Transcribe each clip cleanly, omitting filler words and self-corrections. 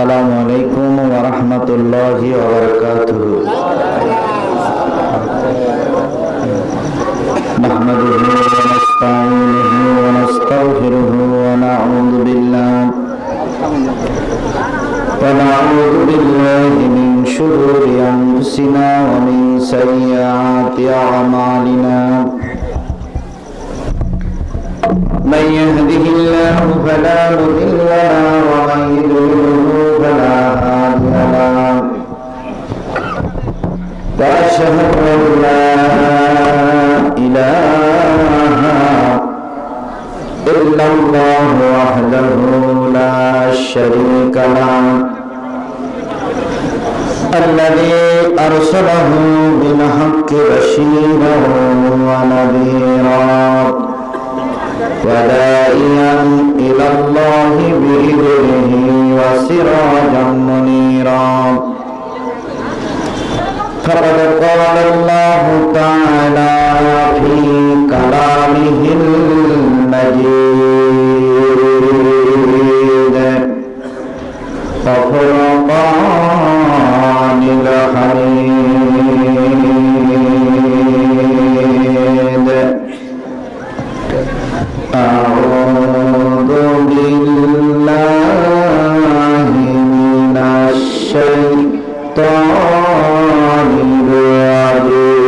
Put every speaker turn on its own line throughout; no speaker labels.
আসসালামু আলাইকুম ওয়া রাহমাতুল্লাহি ওয়া বারাকাতুহু। নাহমাদুহু ওয়া নাস্তাঈনুহু ওয়া নাস্তাগফিরুহু ওয়া না'উযু বিল্লাহি মিন শুরুরি আনফুসিনা ওয়া মিন সাইয়্যাতি আ'মালিনা। من يهده الله فلا مضل له ومن يضلل فلا هادي له وأشهد أن لا إله إلا الله وحده لا شريك له الذي أرسله بالحق بشيرا ونذيرا وداعيا إلى الله بإذنه وسراجا منيرا فقد قال الله تعالى في كلامه المجيد وفرقان الحميد. أعوذ بالله من الشيطان الرجيم.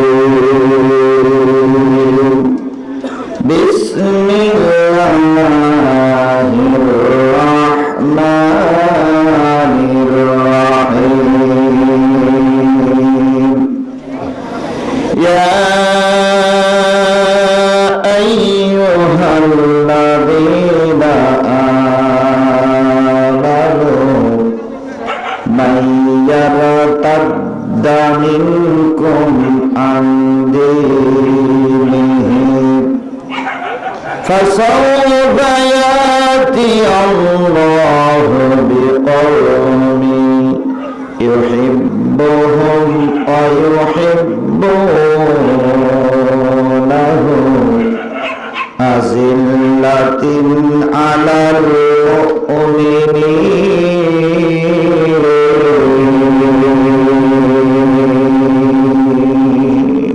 بسم الله الرحمن الرحيم. يا أيها الذين آمنوا من يرتد منكم عن دينه فسوف يأتي الله بقوم يحبهم ويحبونه أذلة على المؤمنين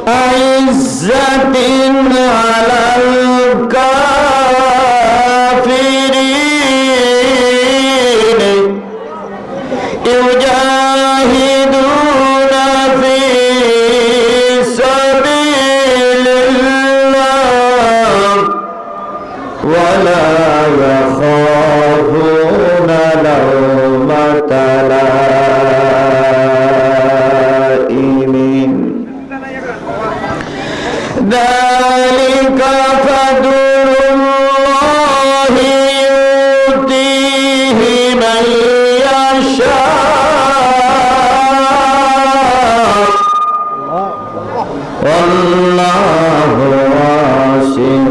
أعزة على الكافرين يجاهدون في سبيل الله ولا يخافون لومة لائم. ذلك فضل الله يؤتيه من يشاء والله واسع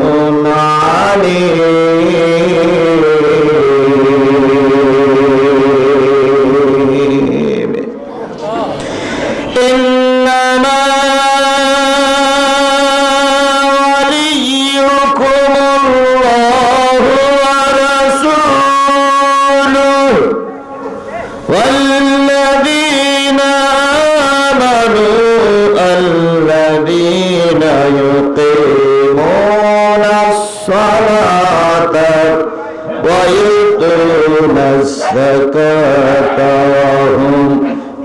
عليم. إنما وليكم الله ورسوله والذين آمنوا الذين يقيمون الصلاة ويؤتون الزكاة وهم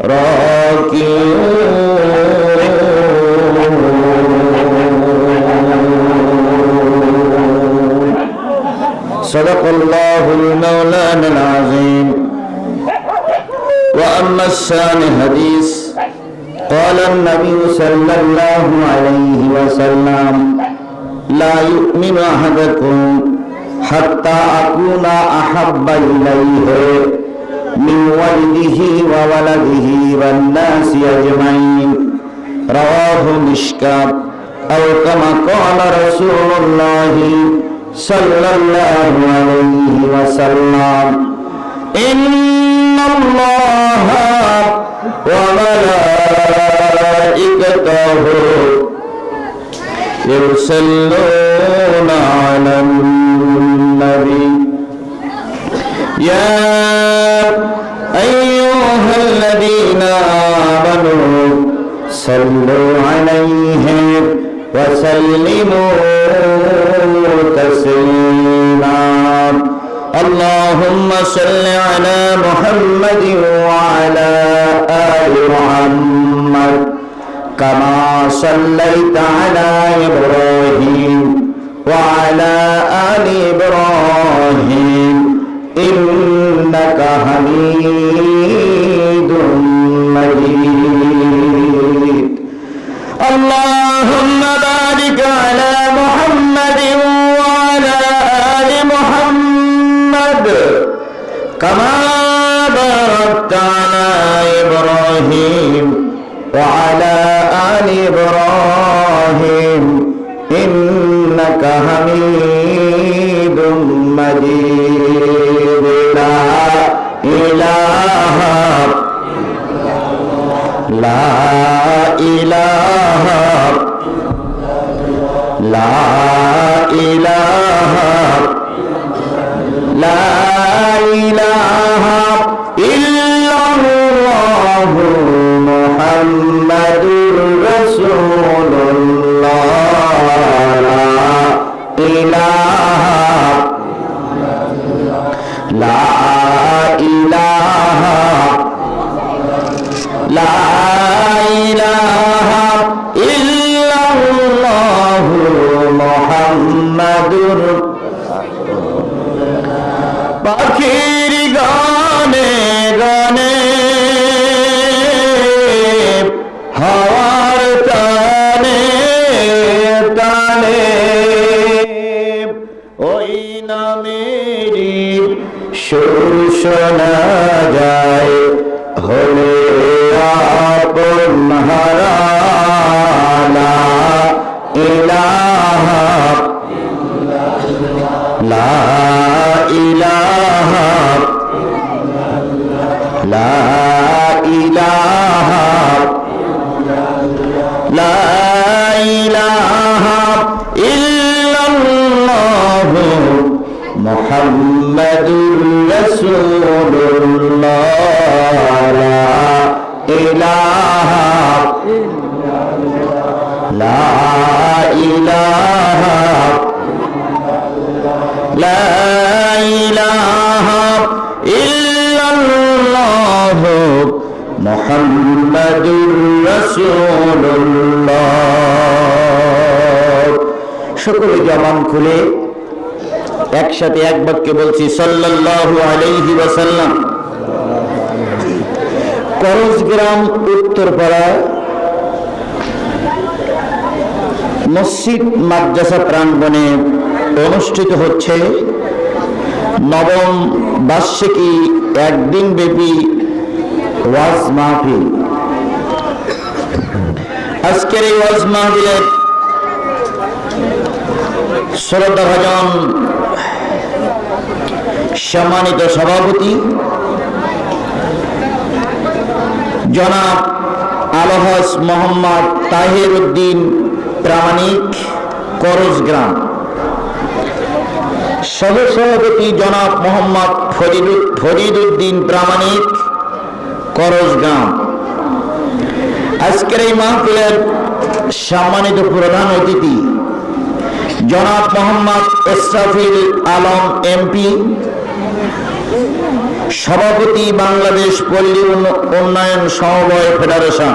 راكعون. صدق الله المولانا العظيم. وأما الثاني حديث قال النبي صلى الله عليه وسلم لا يؤمن أحدكم حتى أكون أحب إليه من والده وولده والناس أجمعين. رواه مشكات أو كما قال رسول الله صلى الله عليه وسلم إن الله وملائكته يصلون على النبي يا أيها الذين آمنوا صلوا عليه وسلموا تسليما اللهم صل على محمد وعلى آل محمد كما صليت على إبراهيم وعلى آل إبراهيم إنك حميد مجيد اللهم بارك على محمد وعلى آل محمد كما باركت على إبراهيم وعلى آل إبراهيم إنك حميد مجيد لا إله لا إله لا إله لا إله إلا الله محمد رسول الله لا إله لا إله لا إله إلا الله محمد পাখির গানে গানে হাওয়ার টানে টানে ওই নামেরই সুর শোনা যায় হলে আপন হারা লা ইলাহা লা ইলাহা লা ইলাহা লা ইলাহা ইল্লাল্লাহ মুহাম্মাদুর রাসূলুল্লাহ লা ইলাহা লা ইলাহা لا إله إلا الله محمد رسول الله সকলে জবান খুলে একসাথে এক বাক্যে বলছি সাল্লাল্লাহু আলাইহি ওয়াসাল্লাম। করজগ্রাম উত্তরপাড়া মসজিদ মাদ্রাসা প্রাঙ্গণে অনুষ্ঠিত হচ্ছে নবম বার্ষিকী একদিন ব্যাপী ওয়াজ মাহফিল। আজকের এই ওয়াজ মাহফিলের শ্রদ্ধাভাজন সম্মানিত সভাপতি জনাব আলহাজ মোহাম্মদ তাহির উদ্দিন প্রামাণিক করজগ্রাম, সহসভাপতি জনাব মোহাম্মদ ফরিদ উদ্দিন প্রামাণিক করজগ্রাম। আজকের এই মাহফিলের সম্মানিত প্রধান অতিথি জনাব মোহাম্মদ ইসরাফিল আলম এমপি, সভাপতি বাংলাদেশ পল্লী উন্নয়ন সমবায় ফেডারেশন।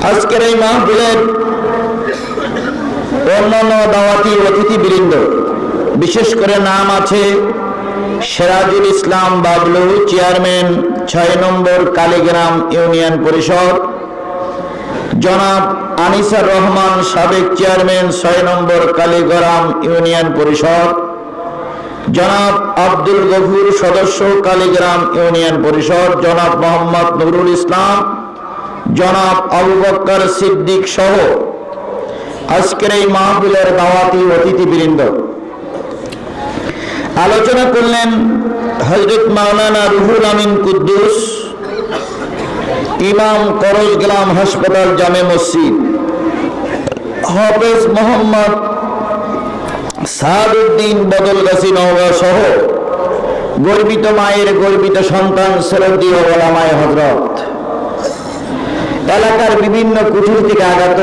আজকের এই মাহফিলের অন্যান্য দাওয়াতি অতিথিবৃন্দ, বিশেষ করে নাম আছে সিরাজুল ইসলাম বাবলু, চেয়ারম্যান ৬ নম্বর কালীগ্রাম ইউনিয়ন পরিষদ, জনাব আনিসার রহমান সাবেক চেয়ারম্যান ৬ নম্বর কালীগ্রাম ইউনিয়ন পরিষদ, জনাব আব্দুল গফুর সদস্য কালীগ্রাম ইউনিয়ন পরিষদ, জনাব মোহাম্মদ নুরুল ইসলাম, জনাব আবু বকর সিদ্দিক সহ আজকের এই মাহফিলের দাওয়াতি অতিথিবৃন্দ। আলোচনা করলেন হযরত মাওলানা রুহুল আমিন কুদ্দুস, ইমাম করজগ্রাম হাসপাতাল জামে মসজিদ, হাফেজ মোহাম্মদ সাদউদ্দিন বদলগাছি নওগাঁ সহ গর্বিত মায়ের গর্বিত সন্তান শ্রদ্ধেয় ওলামায়ে হযরত, এলাকার বিভিন্ন কুঠুর থেকে আগত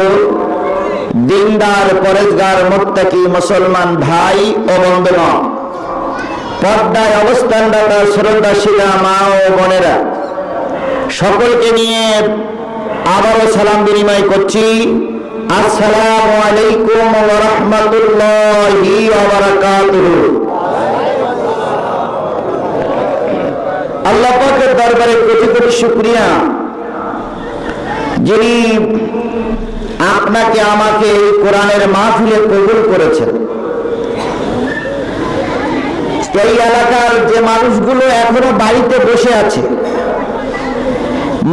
দিনদার পরেজগার মুত্তাকি মুসলমান ভাই ও বন্ধুগণ, পর্দায় অবস্থানরত শ্রদ্ধাশীলা মা ও বোনেরা, সকলকে নিয়ে আবারও সালাম বিনিময় করছি। আসসালামু আলাইকুম ওয়া রাহমাতুল্লাহি ওয়া বারাকাতুহু। আল্লাহ পাকের দরবারে কোটি কোটি শুকরিয়া, যিনি আপনাকে আমাকে এই কোরআনের মাহফিলে কবুল করেছেন। এই এলাকার যে মানুষগুলো এখনো বাড়িতে বসে আছে,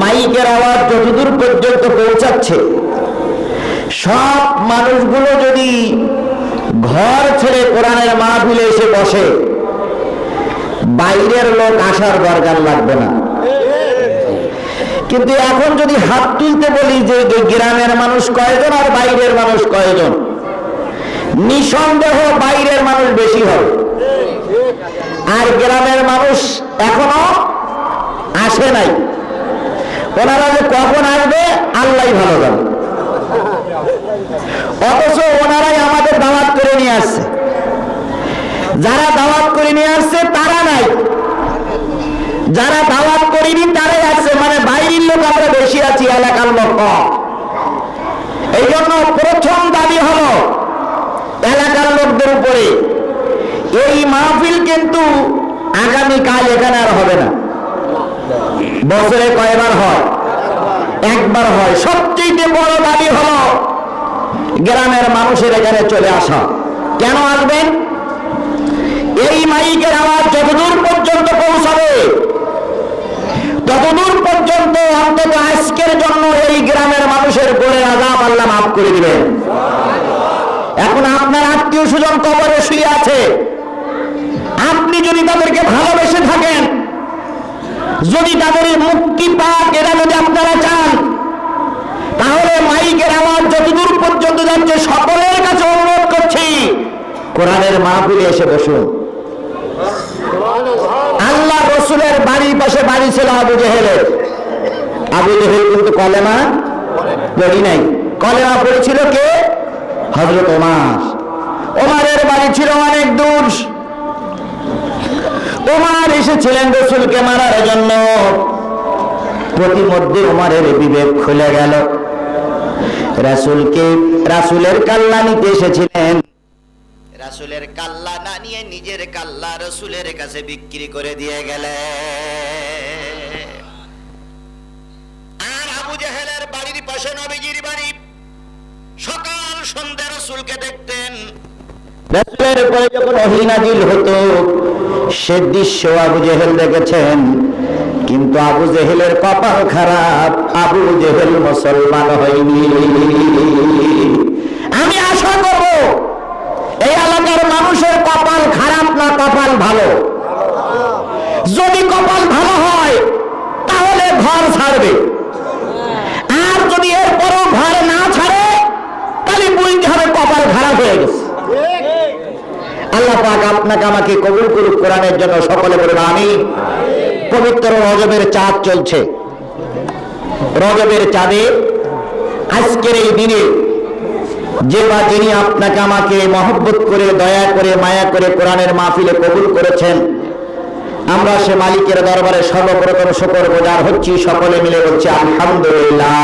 মাইকের আওয়াজ যতদূর পর্যন্ত পৌঁছাচ্ছে, সব মানুষগুলো যদি ঘর ছেড়ে কোরআনের মাহফিলে এসে বসে, বাইরের লোক আসার দরকার লাগবে না। কিন্তু এখন যদি হাত তুলতে বলি যে গ্রামের মানুষ কয়জন আর বাইরের মানুষ কয়জন, নিঃসন্দেহ বাইরের মানুষ বেশি হবে, আর গ্রামের মানুষ এখনো আসে নাই। ওনারা যে কখন আসবে আল্লাহই ভালো জানে। অথচ ওনারাই আমাদের দাওয়াত করে নিয়ে আসছে। যারা দাওয়াত করে নিয়ে আসছে তারা নাই, যারা দাওয়াত করিনি তারাই আসছে। মানে বাইরের লোক আমরা বেশি আছি, এলাকার লোক কম। এই জন্য প্রথম দাবি হলো এলাকার লোকদের উপরে, এই মাহফিল কিন্তু আগামীকাল এখানে আর হবে না। বছরে কয়বার হয়? একবার হয়। সবচেয়ে বড় দাবি হলো গ্রামের মানুষের এখানে চলে আসা। কেন আসবেন? এই মাইকের আওয়াজ যতদূর পর্যন্ত পৌঁছাবে, ততদূর পর্যন্ত অন্তত আজকের জন্য এই গ্রামের মানুষের গোলের আযাব আল্লাহ মাফ করে দিবেন। এখন আপনার আত্মীয় স্বজন কবরে শুয়ে আছে, আপনি যদি তাদেরকে ভালোবেসে থাকেন, যদি তাদের মুক্তি পাক এরা যদি আপনারা চান, তাহলে মাইকের আওয়াজ যতদূর পর্যন্ত যাচ্ছে সকলের কাছে অনুরোধ করছি, কোরআনের মাহফিলে এসে বসুন। আল্লাহ রসুলের বাড়ির পাশে বাড়ি ছিল আবু জেহেলের। আবু জেহেল কিন্তু কলেমা পড়ি নাই। কলেমা পড়েছিল কে? হযরত ওমর। ওমরের বাড়ি ছিল অনেক দূর। ওমর এসেছিলেন রসুলকে মারার জন্য। প্রতিমধ্যে ওমরের বিবেক খুলে গেল। রাসূলের কাল্লা নিতে এসেছিলেন। রাসূলের কাল্লা না নিয়ে নিজের কাল্লা রাসূলের কাছে বিক্রি করে দিয়ে গেলেন। আর আবু জেহেলের বাড়ির পাশে নবীজির বাড়ি। সকাল সন্ধ্যা রাসূলকে দেখতেন। রাসূলের উপরে যখন ওহী নাযিল হতো, সে দৃশ্য আবু জেহেল দেখেছেন। কিন্তু আবু জেহেলের কপাল খারাপ, আবু জেহেল মুসলমান হয়নি। আমি আশা করব এই এলাকার মানুষের কপাল খারাপ না কপাল ভালো। যদি কপাল ভালো হয় তাহলে ঘর ছাড়বে, আর যদি এরপরও ঘর না ছাড়ে তাহলে বুঝতে হবে কপাল খারাপ হয়ে গেছে। আল্লাহ পাক আপনাকে আমাকে কবুল করুক কোরআনের জন্য। সকলে বলুন আমিন। পবিত্র রজবের চাঁদ চলছে। রজবের চাঁদে আজকের এই দিনে যে বা যিনি আপনাকে আমাকে মহব্বত করে, দয়া করে, মায়া করে কোরআনের মাহফিলে কবুল করেছেন, আমরা সে মালিকের দরবারে সর্বপ্রথম শুকর গুজার হচ্ছি। সকলে মিলে বলছি আলহামদুলিল্লাহ।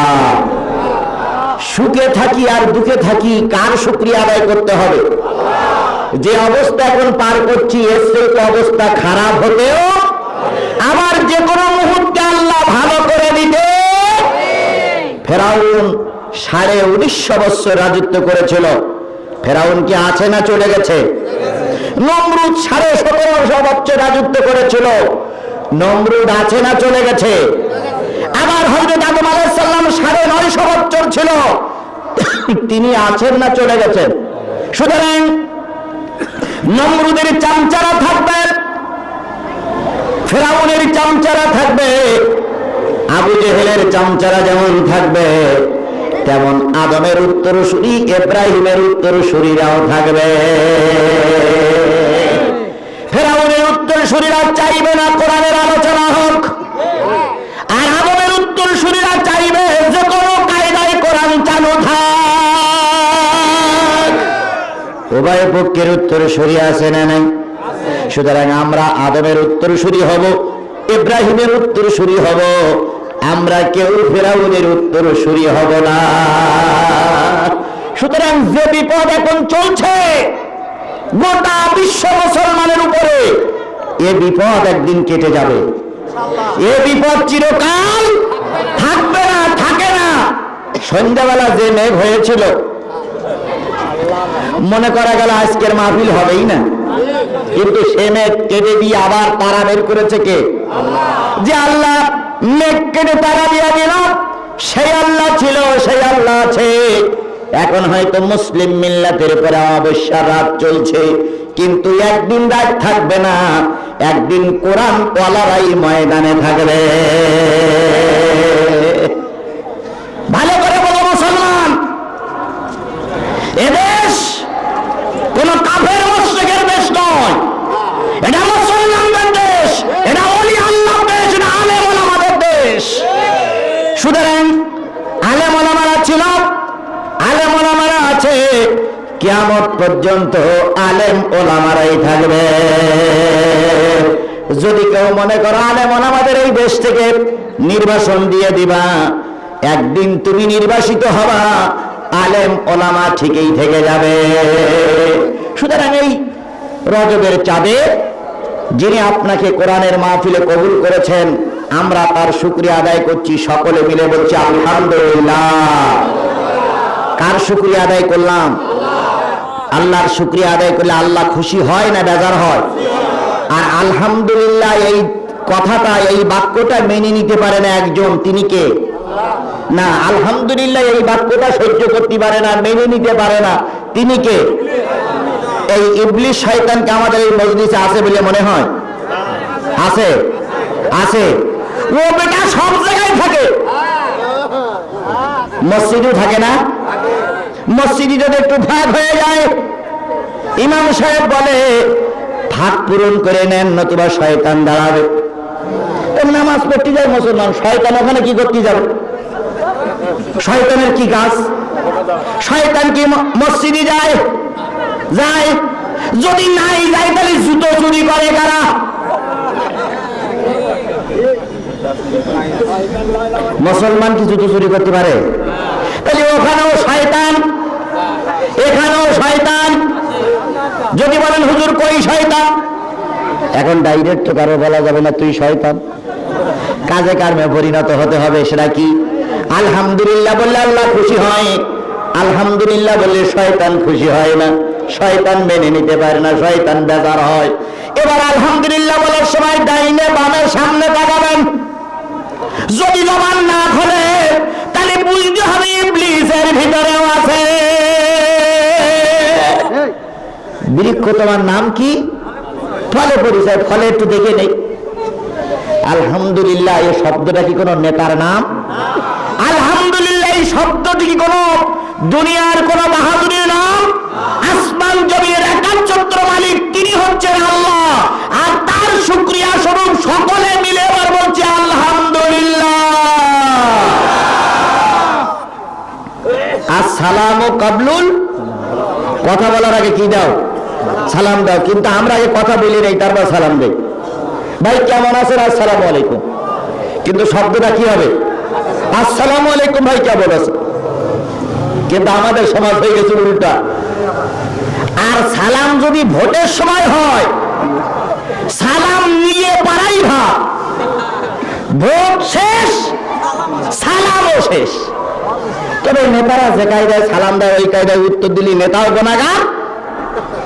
সুখে থাকি আর দুঃখে থাকি, কার শুকরিয়া আদায় করতে হবে? যে অবস্থা এখন পার করছি এর থেকে অবস্থা খারাপ হতেও আবার যে কোনো মুহূর্তে আল্লাহ ভালো করে দিতে। ফেরাউন 1950 বছর রাজত্ব করেছিল। ফেরাউন কি আছে না চলে গেছে? নমরুদ 1750 বছর রাজত্ব করেছিল। নমরুদ আছে না চলে গেছে? আবার হযরত আদম আলাইহিস সালাম 950 বছর ছিল, তিনি আছেন না চলে গেছেন? সুতরাং নমরুদের চামচারা থাকবে, ফেরাউনের চামচারা থাকবে, আবু জেহেলের চামচারা যেমন থাকবে, তেমন আদমের উত্তরসূরি ইব্রাহিমের উত্তরসূরিরাও থাকবে। ফেরাউনের উত্তর উত্তরসূরিরা চাইবে না কোরআনের আলোচনা হোক, আর আদমের উত্তরসূরিরা চাইবে যে কোনো কায়দায় কোরআন চালু থাক। উভয় পক্ষের উত্তরসূরি আছে না নাই? সুতরাং আমরা আদমের উত্তরসূরি হব, ইব্রাহিমের উত্তরসূরি হব, আমরা কেউ ফিরাউনের উত্তরসূরি হব না। সুতরাং যে বিপদ এখন চলছে গোটা বিশ্ব মুসলমানের উপরে, এ বিপদ একদিন কেটে যাবে। এ বিপদ চিরকাল থাকবে না, থাকে না। সন্ধ্যাবেলা যে মেঘ হয়েছিল মনে করা গেল আজকের মাহফিল হবেই না, কিন্তু সে মেঘ কেটে দিয়ে আবার তারা বের করেছে কে? যে আল্লাহ মেঘ কেটে তারা দিয়া দিল, সেই আল্লাহ ছিল, সেই আল্লাহ আছে। এখন হয়তো মুসলিম মিল্লাতের উপরে অমাবস্যার রাত চলছে, কিন্তু একদিন রাত থাকবে না, একদিন কোরআন ওয়ালারাই ময়দানে থাকবে। ভালো করে বলো মুসলমান, এদেশ কোন কাফের মুশরিকের দেশ নয়, এটা মুসলমানদের দেশ, এটা ওলি আল্লাহর দেশ, এটা আলেম ওলামাদের দেশ। সুতরাং আলেম ওলামারা ছিল, আলেম ওলামারা আছে, কিয়ামত পর্যন্ত আলেম ওলামারাই থাকবে। যদি কেউ মনে করো আলেম ওলামাদের এই দেশ থেকে নির্বাসন দিয়ে দিবা, একদিন তুমি নির্বাসিত হবা, আলেম ওলামা ঠিকই থেকে যাবে। সুতরাং এই রজবের চাঁদে যিনি আপনাকে কোরআনের মাহফিলে কবুল করেছেন, আমরা তার শুকরিয়া আদায় করছি, সকলে মিলে বলছি আলহামদুলিল্লাহ। কার শুকরিয়া আদায় করলাম? আল্লাহর শুকরিয়া আদায় করলে আল্লাহ খুশি হয় না বেজার হয়? আর আলহামদুলিল্লাহ এই কথাটা, এই বাক্যটা মেনে নিতে পারে না একজন, তিনি কে? না, আলহামদুলিল্লাহ এই বাক্যটা সহ্য করতে পারে না, মেনে নিতে পারে না, তিনি কে? এই ইবলিস শয়তানকে আমাদের এই মজলিসে আছে বলে মনে হয়? আছে, আছে। ও বেটা সব জায়গায় থাকে, মসজিদেও থাকে না? মসজিদে যদি একটু ভাগ হয়ে যায়, ইমাম সাহেব বলে ভাগ পূরণ করে নেন, নতুবা শয়তান দাঁড়াবে। নামাজ পড়তে যায় মুসলমান, শয়তান ওখানে কি করতে যাবে? শয়তানের কি কাজ? শয়তান কি মসজিদে যায়? যায়। যদি নাই যায় তাহলে জুতো চুরি করে কারা? মুসলমান কি জুতো চুরি করতে পারে? তাহলে ওখানেও শয়তান, এখানেও শয়তান। যদি বলেন হুজুর কই শয়তান, এখন ডাইরেক্ট তো কারো বলা যাবে না তুই শয়তান, কাজে কর্মে পরিণত হতে হবে। সেটা কি? আলহামদুলিল্লাহ বললে আল্লাহ খুশি হয়, আলহামদুলিল্লাহ বললে শয়তান খুশি হয় না, শয়তান মেনে নিতে পারে না, শয়তান বেজার হয়। এবার আলহামদুলিল্লাহ বলার সময় ডাইনে বামে সামনে তাকাবেন, যদি জবান না খোলে তাহলে বুঝতে হবে ইবলিসের ভিতরেও আছে। বৃক্ষ তোমার নাম কি? ফলে পরিচয়, ফলে একটু দেখে নেই। আলহামদুলিল্লাহ এই শব্দটা কি কোনো নেতার নাম? আলহামদুলিল্লাহ এই শব্দটি কি কোনো দুনিয়ার কোন বাহাদুরের নাম? আসমান জমিনের একাচ্ছত্র মালিক তিনি হচ্ছেন আল্লাহ, আর তার শুকরিয়া স্বরূপ সকলে মিলে এবার বলছে আলহামদুলিল্লাহ। আসসালামু কাবলুল, কথা বলার আগে কি দাও? সালাম দাও। কিন্তু আমরা আগে কথা বলি নাই, তারপর সালাম দেই। ভাই কেমন আছেন? আসসালামু আলাইকুম। কিন্তু শব্দটা কি হবে? আসসালামু আলাইকুম ভাই কেমন আছেন। কিন্তু আমাদের সমাজ হয়ে গেছে উল্টা। আর সালাম যদি ভোটের সময় হয়, সালাম নিয়ে পারাই ভাব, ভোট শেষ সালামও শেষ। তবে নেতারা যে কায়দায় সালাম দেয় ওই কায়দায় উত্তর দিলি নেতাও গুনাহগার,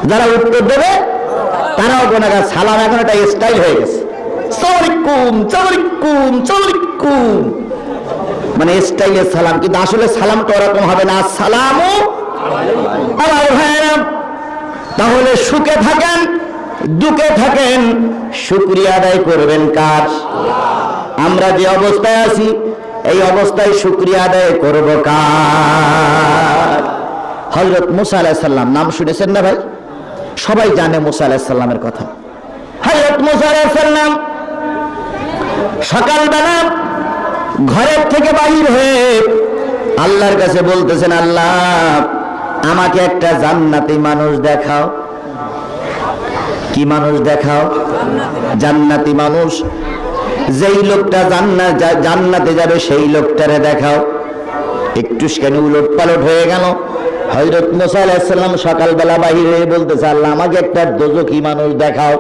যারা উত্তর দেবে তারাও গুনাহগার। সালাম এখন একটা স্টাইল হয়ে গেছে, সালামালাইকুম সালামালাইকুম সালামালাইকুম, মানে স্টাইলের সালাম। কিন্তু আসলে সালামটা ওরকম হবে না। আসসালামু আলাইকুম। তাহলে সুখে থাকেন দুঃখে থাকেন শুকরিয়া আদায় করবেন কার? আমরা যে অবস্থায় আছি এই অবস্থায় শুকরিয়া আদায় করব কার? হযরত মুসা আলাইহিস সালাম নাম শুনেছেন না ভাই? সবাই জানে মুসা আলাইহিস সালামের কথা। হযরত মুসা আলাইহিস সালাম সকালবেলা ঘরের থেকে বাহির হয়ে আল্লাহর কাছে বলতেছেন, আল্লাহ আমাকে একটা জান্নাতি মানুষ দেখাও। কি মানুষ দেখাও? জান্নাতি মানুষ। যেই লোকটা জান্নাতে যাবে সেই লোকটারে দেখাও। একটু কেন উলট পালট হয়ে গেল। হযরত মুসা আলাইহিস সালাম সকালবেলা বাহির হয়ে বলতেছে, আল্লাহ আমাকে একটা দোজখী মানুষ দেখাও।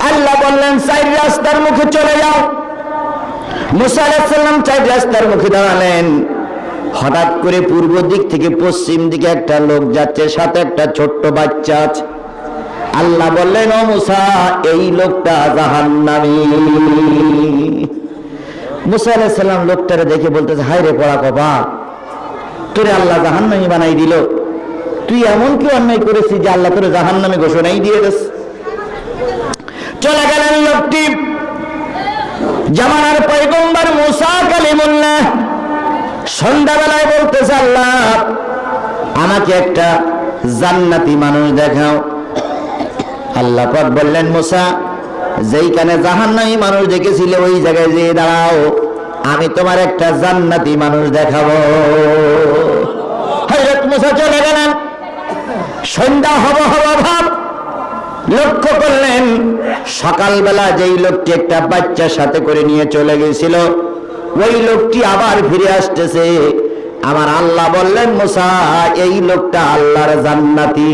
আল্লাহ বললেন, 4 রাস্তার মুখে চলে যাও। মুসা আলাইহিস সালাম 4 রাস্তার মুখে দাঁড়ালেন। হঠাৎ করে পূর্ব দিক থেকে পশ্চিম দিকে একটা লোক যাচ্ছে, সাথে একটা ছোট্ট বাচ্চা আছে। আল্লাহ বললেন, ও মুসা, এই লোকটা জাহান্নামী। মুসা আলাইহিস সালাম লোকটারে দেখে বলতেছে, হায় রে পোড়া কপাল, তোরে আল্লাহ জাহান্নামী বানাই দিল। তুই এমন কি অন্যায় করেছিস যে আল্লাহ তোরে জাহান্নামী ঘোষণাই দিয়ে দিয়েছে? চলে গেলেন লোকটি। জামানার পয়গম্বর মুসা কালিমুল্লাহ সন্ধ্যাবেলায় বলতেছে, আল্লাহ আমাকে একটা জান্নাতি মানুষ দেখাও। আল্লাহ পাক বললেন, মুসা যেইখানে জাহান্নামী মানুষ দেখেছিলে ওই জায়গায় যেয়ে দাঁড়াও, আমি তোমার একটা জান্নাতি মানুষ দেখাবো। হযরত মুসা চলে গেলেন। সন্ধ্যা হব ভাব লক্ষ্য করলেন, সকালবেলা যেই লোকটি একটা বাচ্চার সাথে করে নিয়ে চলে গেছিল ওই লোকটি আবার ফিরে আসতেছে। আমার আল্লাহ বললেন, মুসা এই লোকটা আল্লাহর জান্নাতি।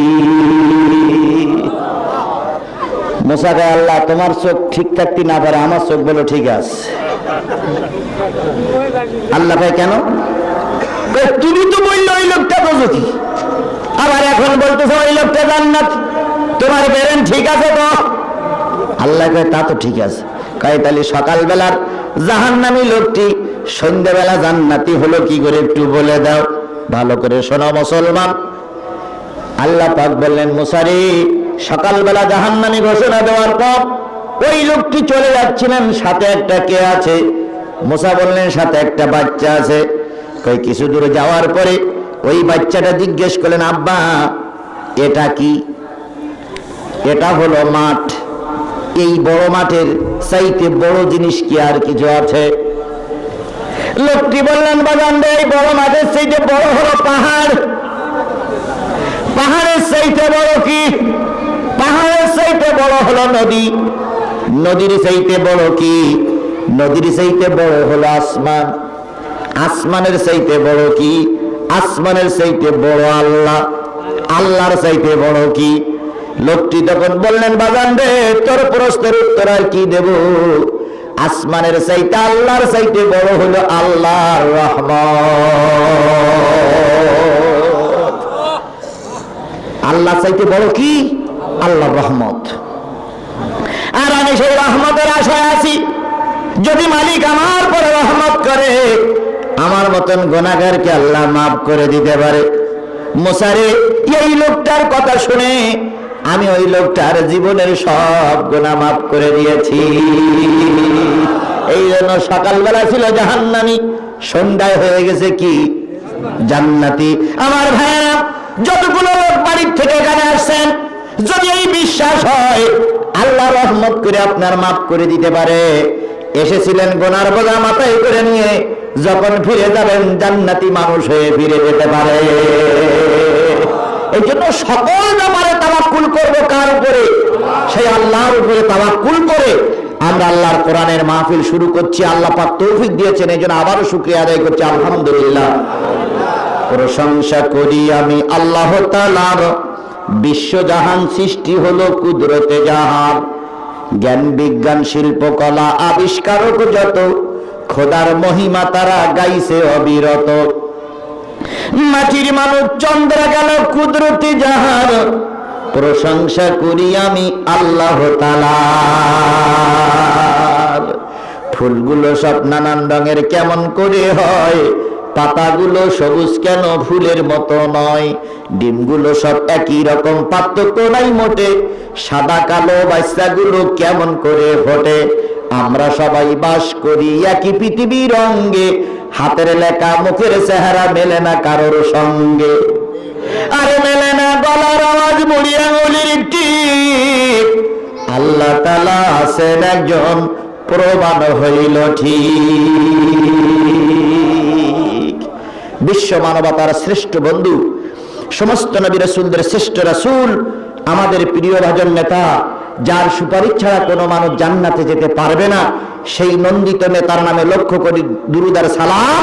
মুসা কয়, আল্লাহ তোমার চোখ ঠিক থাকতে না পারে, আমার চোখ বলো ঠিক আছে। আল্লাহ কয়, কেন? তুমি তো বললে ওই লোকটা দোজখী, আবার এখন বলতেছো ওই লোকটা জান্নাত, তোমার বেরেন ঠিক আছে তো? আল্লাহ কয়, তা তো ঠিক আছে। কয়, তাহলে সকালবেলার জাহান্নামী লোকটি সন্ধ্যাবেলা জান্নাতি হলো কি করে একটু বলে দাও। ভালো করে শোনো মুসলমান। আল্লাহ পাক বললেন, মুসা রে, সকালবেলা জাহান্নামী ঘোষণা দেওয়ার পর ওই লোকটি চলে যাচ্ছিলেন, সাথে একটা কে আছে? মুসা বললেন, সাথে একটা বাচ্চা আছে। কই কিছু দূরে যাওয়ার পরে ওই বাচ্চাটা জিজ্ঞেস করলেন, আব্বা এটা কি? এটা হলো মাঠ। এই বড় মাঠের চাইতে বড় জিনিস কি আর কিছু আছে? লোকটি বললেন, বাগান রে, এই বড় মাঠের চাইতে বড় হলো পাহাড়। পাহাড়ের চাইতে বড় কি? পাহাড়ের চাইতে বড় হলো নদী। নদীর চাইতে বড় কি? নদীর চাইতে বড় হলো আসমান। আসমানের চাইতে বড় কি? আসমানের চাইতে বড় আল্লাহ। আল্লাহর চাইতে বড় কি? লোকটি তখন বললেন, বাগান রে, তোর প্রশ্নের উত্তর আর কি দেব? আসমানের চাইতে আল্লাহর চাইতে বড় হলো আল্লাহর রহমত। আল্লাহ চাইতে বড় কি? আল্লাহর রহমত। আর আমি সেই রহমতের আশায় আছি, যদি মালিক আমার পরে রহমত করে আমার মতন গুনাহগারকে আল্লাহ মাফ করে দিতে পারে। মুসা রে, এই লোকটার কথা শুনে আমি ওই লোকটার জীবনের সব গুনাহ মাফ করে দিয়েছি। এই জন্য সকালবেলা ছিল জাহান্নামী, সন্ধ্যায় হয়ে গেছে কি? জান্নাতি। আমার ভাইয়েরা, যতগুলো লোক বাড়ির থেকে এখানে আসছেন, যদি এই বিশ্বাস হয় আল্লাহ রহমত করে আপনার মাফ করে দিতে পারে, এসেছিলেন গুনার বোঝা মাথায় করে নিয়ে, যখন ফিরে যাবেন জান্নাতি মানুষ হয়ে ফিরে যেতে পারে। এই জন্য সকল ব্যাপারে তাওয়াক্কুল করব কার উপরে? সেই আল্লাহর উপরে তাওয়াক্কুল করে আমরা আল্লাহর কোরআনের মাহফিল শুরু করছি। আল্লাহ পাক তৌফিক দিয়েছেন, এই জন্য আবারও শুকরিয়া আদায় করছি, আলহামদুলিল্লাহ। প্রশংসা করি আমি আল্লাহ তাআলার, বিশ্বজাহান সৃষ্টি হলো কুদরতে যাহার। জ্ঞান বিজ্ঞান শিল্পকলা আবিষ্কারক যত, খোদার মহিমা তারা গাইছে অবিরত। মাটির মানুষ চন্দ্র গেল কুদরতি যাহার, প্রশংসা করি আমি আল্লাহ তাআলার। ফুলগুলো সব নানান রঙের কেমন করে হয়, পাতাগুলো সবুজ কেন ফুলের মতো নয়, ডিমগুলো সব একই রকম পার্থক্য নাই মোটে, সাদা কালো বাচ্চাগুলো কেমন করে ফোটে। আমরা সবাই বাস করি একই পৃথিবীর অঙ্গে, হাতের লেখা মুখের চেহারা মেলে না কারোর সঙ্গে। আরে মেলে না গলার আওয়াজ, মুড়ি আঙুলির টিপ, আল্লাহ তাআলা আছেন একজন, প্রমাণ হইল ঠিক। বিশ্ব মানবতার শ্রেষ্ঠ বন্ধু, সমস্ত নবী রাসূলদের শ্রেষ্ঠ রাসূল, আমাদের প্রিয় ভাজন নেতা, যার সুপারিশ ছাড়া কোনো মানুষ জান্নাতে যেতে পারবে না, সেই নন্দিত নেতার নামে লক্ষ কোটি দুরূদ আর সালাম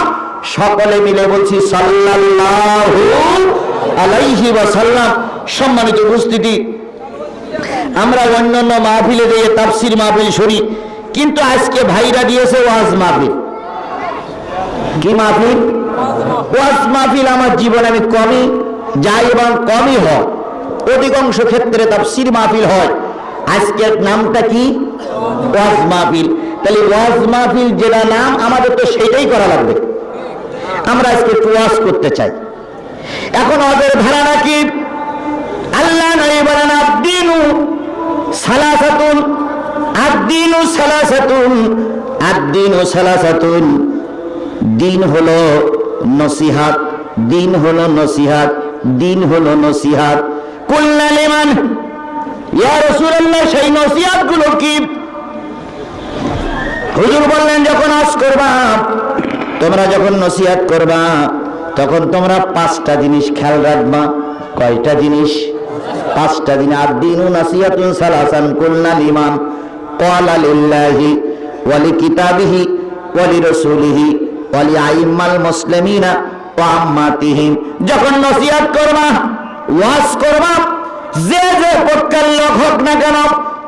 সকলে মিলে বলছি সাল্লাল্লাহু আলাইহি ওয়াসাল্লাম। সম্মানিত উপস্থিতি, আমরা অন্যান্য মাহফিলে দিয়ে তাফসীর মাহফিল শুনি, কিন্তু আজকে ভাইরা দিয়েছে ওয়াজ মাহফিল। কি মাহফিল? ওয়াজ মাহফিল। আমার জীবনে আমি কমই যাই এবং কমই হয়, অধিকাংশ ক্ষেত্রে তাফসীর মাহফিল হয়। আজকের নামটা কি? ওয়াজ মাহফিল। তাহলে ওয়াজ মাহফিল যেটা নাম, আমাদের তো সেইটাই করা লাগবে। আমরা আজকে একটু ওয়াজ করতে চাই। এখন ওদের ধারণা কি? আল্লাহ নবী বলেন আদ-দীনু সালাসাতুন, আদ-দীনু সালাসাতুন, আদ-দীনু সালাসাতুন। দিন হলো নসিহাত, দিন হলো নসিহাত, দিন হলো নসিহাত। কুল্লা লিমান, ইয়া রাসূলুল্লাহ, সেই নসিহাত গুলো কি? হুজুর বললেন যখন ওয়াজ করবা, তোমরা যখন নসিহাত করবা, তখন তোমরা 5টা জিনিস খেয়াল রাখবা। কয়টা জিনিস? 5টা জিনিস। আদ-দীনু নাসিহাতুন সালাসান কুল্লা লিমান ক্বালা লিল্লাহি ওয়া লিকিতাবিহি ওয়া লিরাসূলিহি ওয়া লিআইম্মাল মুসলিমিনা ওয়া আম্মাতিহিম। যখন নসিহাত করবা, ওয়াজ করবা, যে যে পক্ষের লোক হোক না কেন,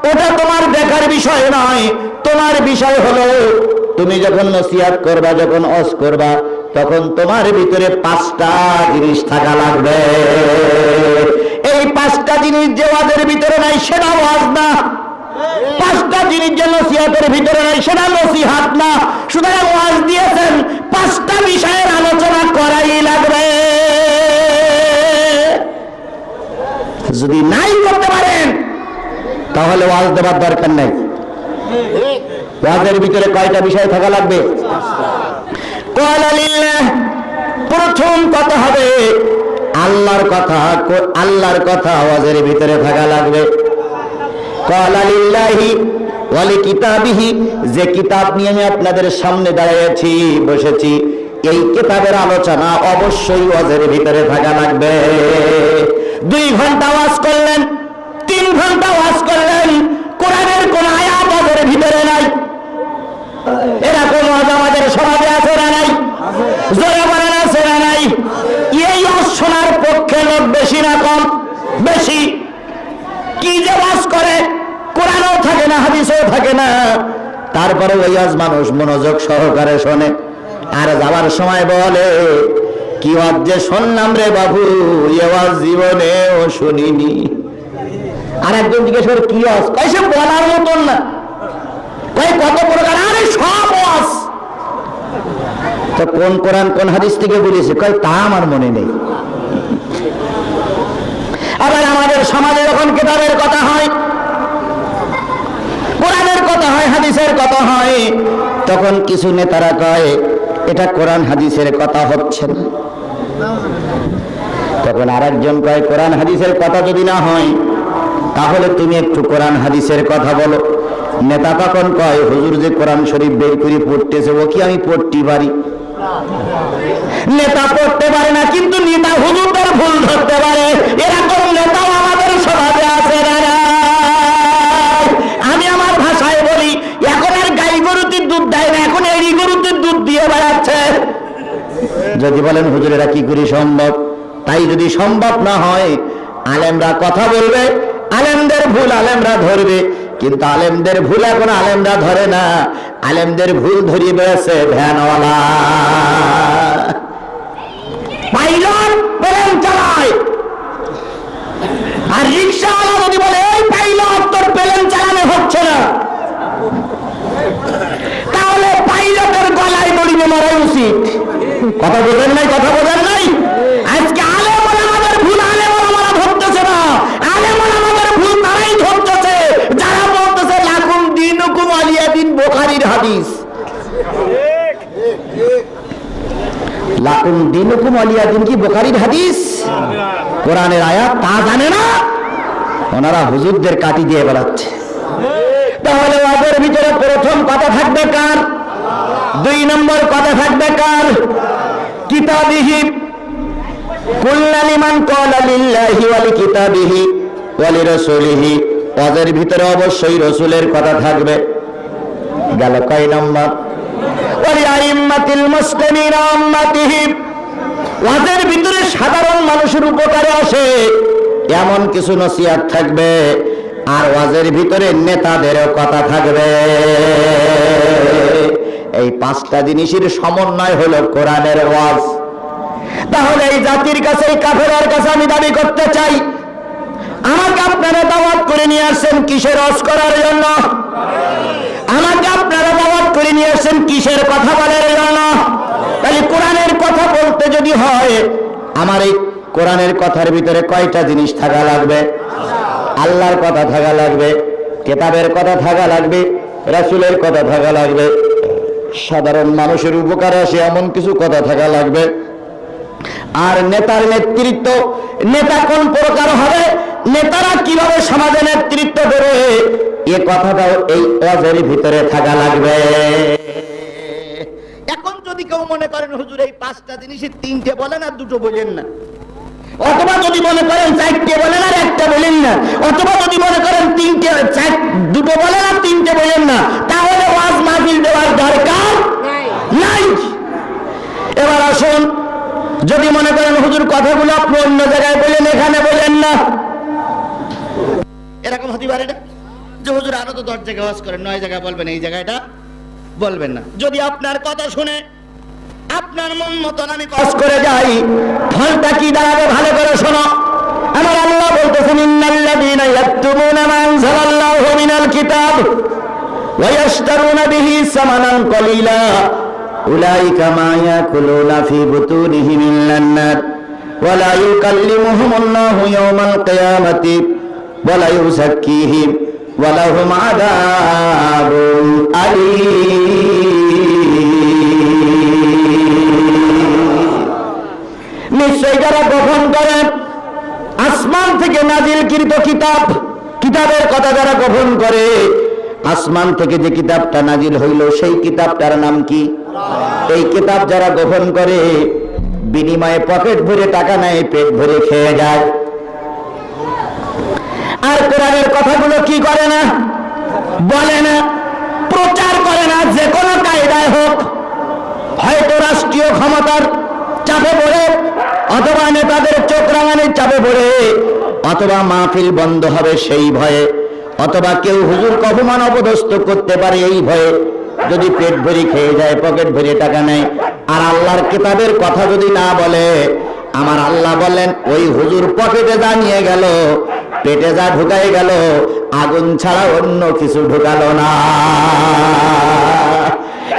ওটা তোমার দেখার বিষয় নয়। তোমার বিষয় হলো তুমি যখন নসিহাত করবা, যখন ওয়াজ করবা, তখন তোমার ভিতরে 5টা জিনিস থাকা লাগবে। এই 5টা জিনিস যে ওয়াজের ভিতরে নাই, সেটা ওয়াজ না। 5টা জিনিস যে নসিহাতের ভিতরে নাই, সেটা নসিহাত না। সুতরাং ওয়াজ দিয়েছেন, 5টা বিষয়ের আলোচনা করাই লাগবে। যদি নাই করতে পারেন, তাহলে ওয়াজ দেওয়ার দরকার নাই। ওয়াজের ভিতরে কয়টা বিষয় থাকা লাগবে? ক্বালা লিল্লাহ, প্রথম কথা হবে আল্লাহর কথা। আল্লাহর কথা ওয়াজের ভিতরে থাকা লাগবে। ক্বালা লিল্লাহি ওয়া লিকিতাবিহি, যে কিতাব নিয়ে আমি আপনাদের সামনে দাঁড়িয়েছি, বসেছি, এই কিতাবের আলোচনা অবশ্যই ওয়াজের ভিতরে থাকা লাগবে। 2 ঘন্টা ওয়াজ করলেন, 3 ঘন্টা ওয়াজ করলেন, কোরআনের কোন আয়াত ওয়াজের ভিতরে নাই। এরকম ওয়াজ আমাদের সমাজে আছে না নাই? জোরে বলেন আছে না নাই? এই ওয়াজ শোনার পক্ষে লোক বেশি না কম? বেশি। কি যে ওয়াজ করে, কোরআনও থাকে না, হাদিসও থাকে না, তারপরে ওই ওয়াজ মানুষ মনোযোগ সহকারে শোনে। আর যাওয়ার সময় বলে, কি ওয়াজ যে শুনলাম রে বাবু, এ ওয়াজ জীবনেও শুনিনি। আর একজন জিজ্ঞেস করে, কি ওয়াজ? কইছে বলার মতন না। কই কত প্রকার? আরে সব ওয়াজ। তো কোন কোরআন কোন হাদিস থেকে বলেছে? কই তা আমার মনে নেই। আবার আমাদের সমাজে যখন কিতাবের কথা হয়, কোরআনের কথা হয়, হাদিসের কথা হয়, তখন কিছু নেতারা কয় এটা কোরআন হাদিসের কথা হচ্ছে না। তখন আরেকজন কয় কোরআন হাদিসের কথা যদি না হয়, তাহলে তুমি একটু কোরআন হাদিসের কথা বলো। নেতা তখন কয় হুজুর যে কোরআন শরীফ বের করে পড়তেছে, ও কি আমি পড়তে পারি? নেতা পড়তে পারে না, কিন্তু নেতা হুজুরদের ভুল ধরতে পারে। এরকম নেতাও আমাদের সমাজে আছে না? আমি আমার ভাষায় বলি, এখন আর গাই গরুতে দুধ দেয় না, এখন এড়ি গরুতে দুধ দিয়ে বেড়াচ্ছে। যদি বলেন হুজুর এরা কি করে সম্ভব? তাই যদি সম্ভব না হয়, আলেমরা কথা বলবে, আলেমদের ভুল আলেমরা ধরবে, কিন্তু আলেমদের ভুল এখন আলেমরা ধরে না। আলেমদের ভুল ধরিয়ে বেড়েছে ভ্যানওয়ালা। পাইলট প্লেন চালায়, আর রিক্সাওয়ালা যদি বলে এই পাইলট তোর প্লেন চালানো হচ্ছে না, তাহলে পাইলটের গলায় দড়ি মারা উচিত। কথা বোঝেন নাই? কথা বোঝেন নাই? আজকে আলেম আমাদের ভুল আলেম আমরা ধরতেছে না। আলেম আমাদের ভুল তারাই ধরতেছে যারা বলতেছে লাকুম দীনুকুম ওয়ালিয়া দিন, বুখারীর হাদিস। লাকুম দীনুকুম ওয়ালিয়া দিন কি বুখারীর হাদিস? কোরআনের আয়াত তা জানে না, ওনারা হুজুরদের কাটি দিয়ে বেড়াচ্ছে। তাহলে ওয়াজের ভিতরে প্রথম কথা থাকবে কার? 2 নম্বর কথা থাকবে কার? কিতাবিহি। কুল্লা লিমান ক্বালা লিল্লাহি ওয়া লিকিতাবিহি ওয়া লিরাসূলিহি। ওয়াজের ভিতরে অবশ্যই রাসূলের কথা থাকবে। গেল কয় নম্বর? ওয়া লিআইম্মাতিল মুসলিমিনা উম্মাতিহি। ওয়াজের ভিতরে সাধারণ মানুষের উপকারে আসে এমন কিছু নসিহত থাকবে, আর ওয়াজের ভিতরে নেতাদেরও কথা থাকবে। এই 5টা জিনিসের সমন্বয় হলো কোরআনের ওয়াজ। তাহলে এই জাতির কাছে, এই কাফেরের কাছে আমি দাবি করতে চাই, আমাকে আপনারা দাওয়াত করে নিয়ে আসছেন কিসের ওয়াজ করার জন্য? আমাকে আপনারা দাওয়াত করে নিয়ে আসছেন কিসের কথা বলার জন্য? তাহলে কোরআনের কথা বলতে যদি হয়, আমার এই কোরআনের কথার ভিতরে কয়টা জিনিস থাকা লাগবে? আল্লাহর কথা থাকা লাগবে, কিতাবের কথা থাকা লাগবে, রাসূলের কথা থাকা লাগবে, সাধারণ মানুষের উপকারে আসে এমন কিছু কথা থাকা লাগবে। আর নেতার নেতৃত্ব, নেতা কোন প্রকার হবে, নেতারা কিভাবে সমাজে নেতৃত্ব দেবে, এ কথাটাও এই ওয়াজের ভিতরে থাকা লাগবে। এখন যদি কেউ মনে করেন হুজুর এই 5টা জিনিসের 3টে বলেন আর 2টো বলেন না, অথবা যদি মনে করেন 4টে বলেন আর 1টা বলেন না, অথবা যদি মনে করেন 2টো বলেন আর 3টে বলেন না, তাহলে ওয়াজ মাহফিল দেওয়ার দরকার নাই। এবার আসুন, যদি মনে করেন হুজুর কথাগুলো আপনি অন্য জায়গায় বলেন, এখানে বলেন না, এরকম হতে পারে না যে হুজুর আরো তো 10 জায়গায় ওয়াজ করেন, 9 জায়গায় বলবেন, এই জায়গাটা বলবেন না। যদি আপনার কথা শুনে আপনার মন মতন আমি ওয়াজ করে যাই, ফলটা কি দাঁড়াবে ভালো করে শোনো। আমার আল্লাহ বলতেছেন, ইন্নাল্লাযীনা ইয়াকতুমুনা মা আনজালাল্লাহু মিনাল কিতাব ওয়া ইয়াশতারুনা বিহি সামানান কলিলা উলাইকা মা ইয়াকুলুনা ফি বুতুনিহিম ইল্লান নার ওয়া লা ইউকাল্লিমুহুমুল্লাহু ইয়াওমাল কিয়ামাতি ওয়া লা ইউযাক্কিহিম ওয়া লাহুম আযাবুন আলীম। নিশ্চয় যারা গোপন করে আসমান থেকে নাজিলকৃত কিতাব, কিতাবের কথা যারা গোপন করে, আসমান থেকে যে কিতাবটা নাজিল হইল সেই কিতাবটার নাম কি? এই কিতাব যারা গোপন করে, বিনিময়ে পকেট ভরে টাকা নেয়, পেট ভরে খেয়ে যায়। আর কোরআনের কথাগুলো কি করে না, বলে না, প্রচার করে না, যে কোনো কায়দায় হোক, হয়তো রাষ্ট্রীয় ক্ষমতার চাপে পড়ে, অথবা নেতাদের চোখ রাঙানির চাপে পড়ে, অথবা মাহফিল বন্ধ হবে সেই ভয়ে, অথবা কেউ হুজুরকে অপমান অপদস্থ করতে পারে এই ভয়ে, যদি পেট ভরে খেয়ে যায়, পকেট ভরে টাকা নেয়, আর আল্লাহর কিতাবের কথা যদি না বলে, আমার আল্লাহ বলেন ওই হুজুর পকেটে যা নিয়ে গেল, পেটে যা ঢুকাই গেল, আগুন ছাড়া অন্য কিছু ঢুকালো না।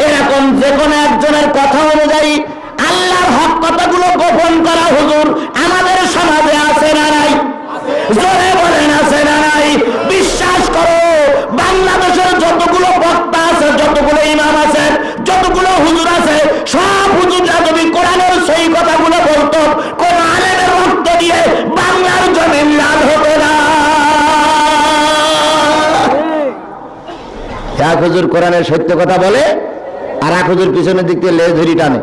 এরকম যে কোনো একজনের কথা অনুযায়ী আল্লাহর হক কথাগুলো গোপন করা হুজুর আমাদের সমাজে আছে না নাই? জোরে বলেন আছে না নাই? বিশ্বাস করো, বাংলাদেশের যতগুলো বক্তা আছে, যতগুলো ইমাম আছে, যতগুলো হুজুর আছে, সব হুজুররা যদি কোরআনের সেই কথাগুলো বলতো, কোন আলেমের রক্ত দিয়ে বাংলার জমিন লাল হতো না। এক হুজুর কোরআনের সত্য কথা বলে, আর এক হুজুর পিছনের দিক থেকে লেজ ধরি টানে,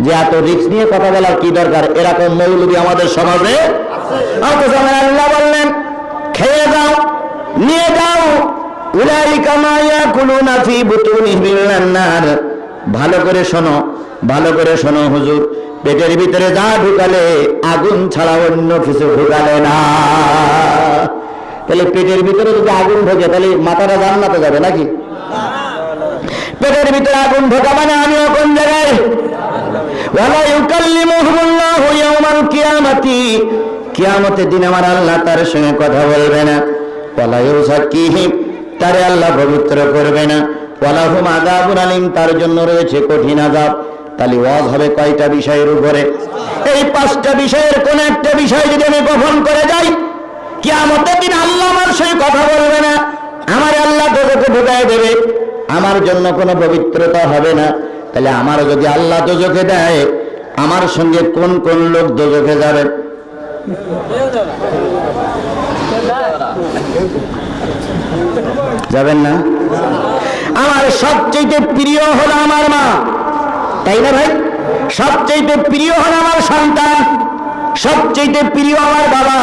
যে এত রিস্ক নিয়ে কথা বলার কি দরকার। এরকম মৌলবী আমাদের সমাজে। আল্লাহ বললেন খেয়ে যাও, নিয়ে যাও, উলাইকা মা ইয়াকুলুনা ফি বুতুনিহিম ইল্লান নার। ভালো করে শোনো, ভালো করে শোনো হুজুর, পেটের ভিতরে যা ঢুকালে আগুন ছাড়া অন্য কিছু ঢুকালে না। তাহলে পেটের ভিতরে যদি আগুন ঢোকে, তাহলে মাথাটা জান্নাতে যাবে নাকি? পেটের ভিতরে আগুন ঢোকা মানে আমিও কোন জায়গায়? ওয়ালা ইউকাল্লিমুহুমুল্লাহু ইয়াওমাল কিয়ামাতি। কিয়ামতের দিন আমার আল্লাহ তার সঙ্গে কথা বলবে না। ওয়ালা ইউযাক্কিহিম, তারে আল্লাহ পবিত্র করবে না। ওয়ালাহুম আযাবুন আলীম, তার জন্য রয়েছে কঠিন আযাব। তাহলে ওয়াজ হবে কয়টা বিষয়ের উপরে? এই 5টা বিষয়ের কোন একটা বিষয় যদি আমি গোপন করে যাই, কিয়ামতের দিন আল্লাহ আমার সঙ্গে কথা বলবে না, আমার আল্লাহ দোজখে ঢুকায় দেবে, আমার জন্য কোনো পবিত্রতা হবে না। তাহলে আমারও যদি আল্লাহ দোজখে দেয়, আমার সঙ্গে কোন কোন লোক দোজখে যাবে? যাবেন না? আমার সবচেয়ে প্রিয় হলো আমার মা, তাই না ভাই? সবচেয়ে প্রিয় হলো আমার সন্তান, সবচেয়ে প্রিয় আমার বাবা।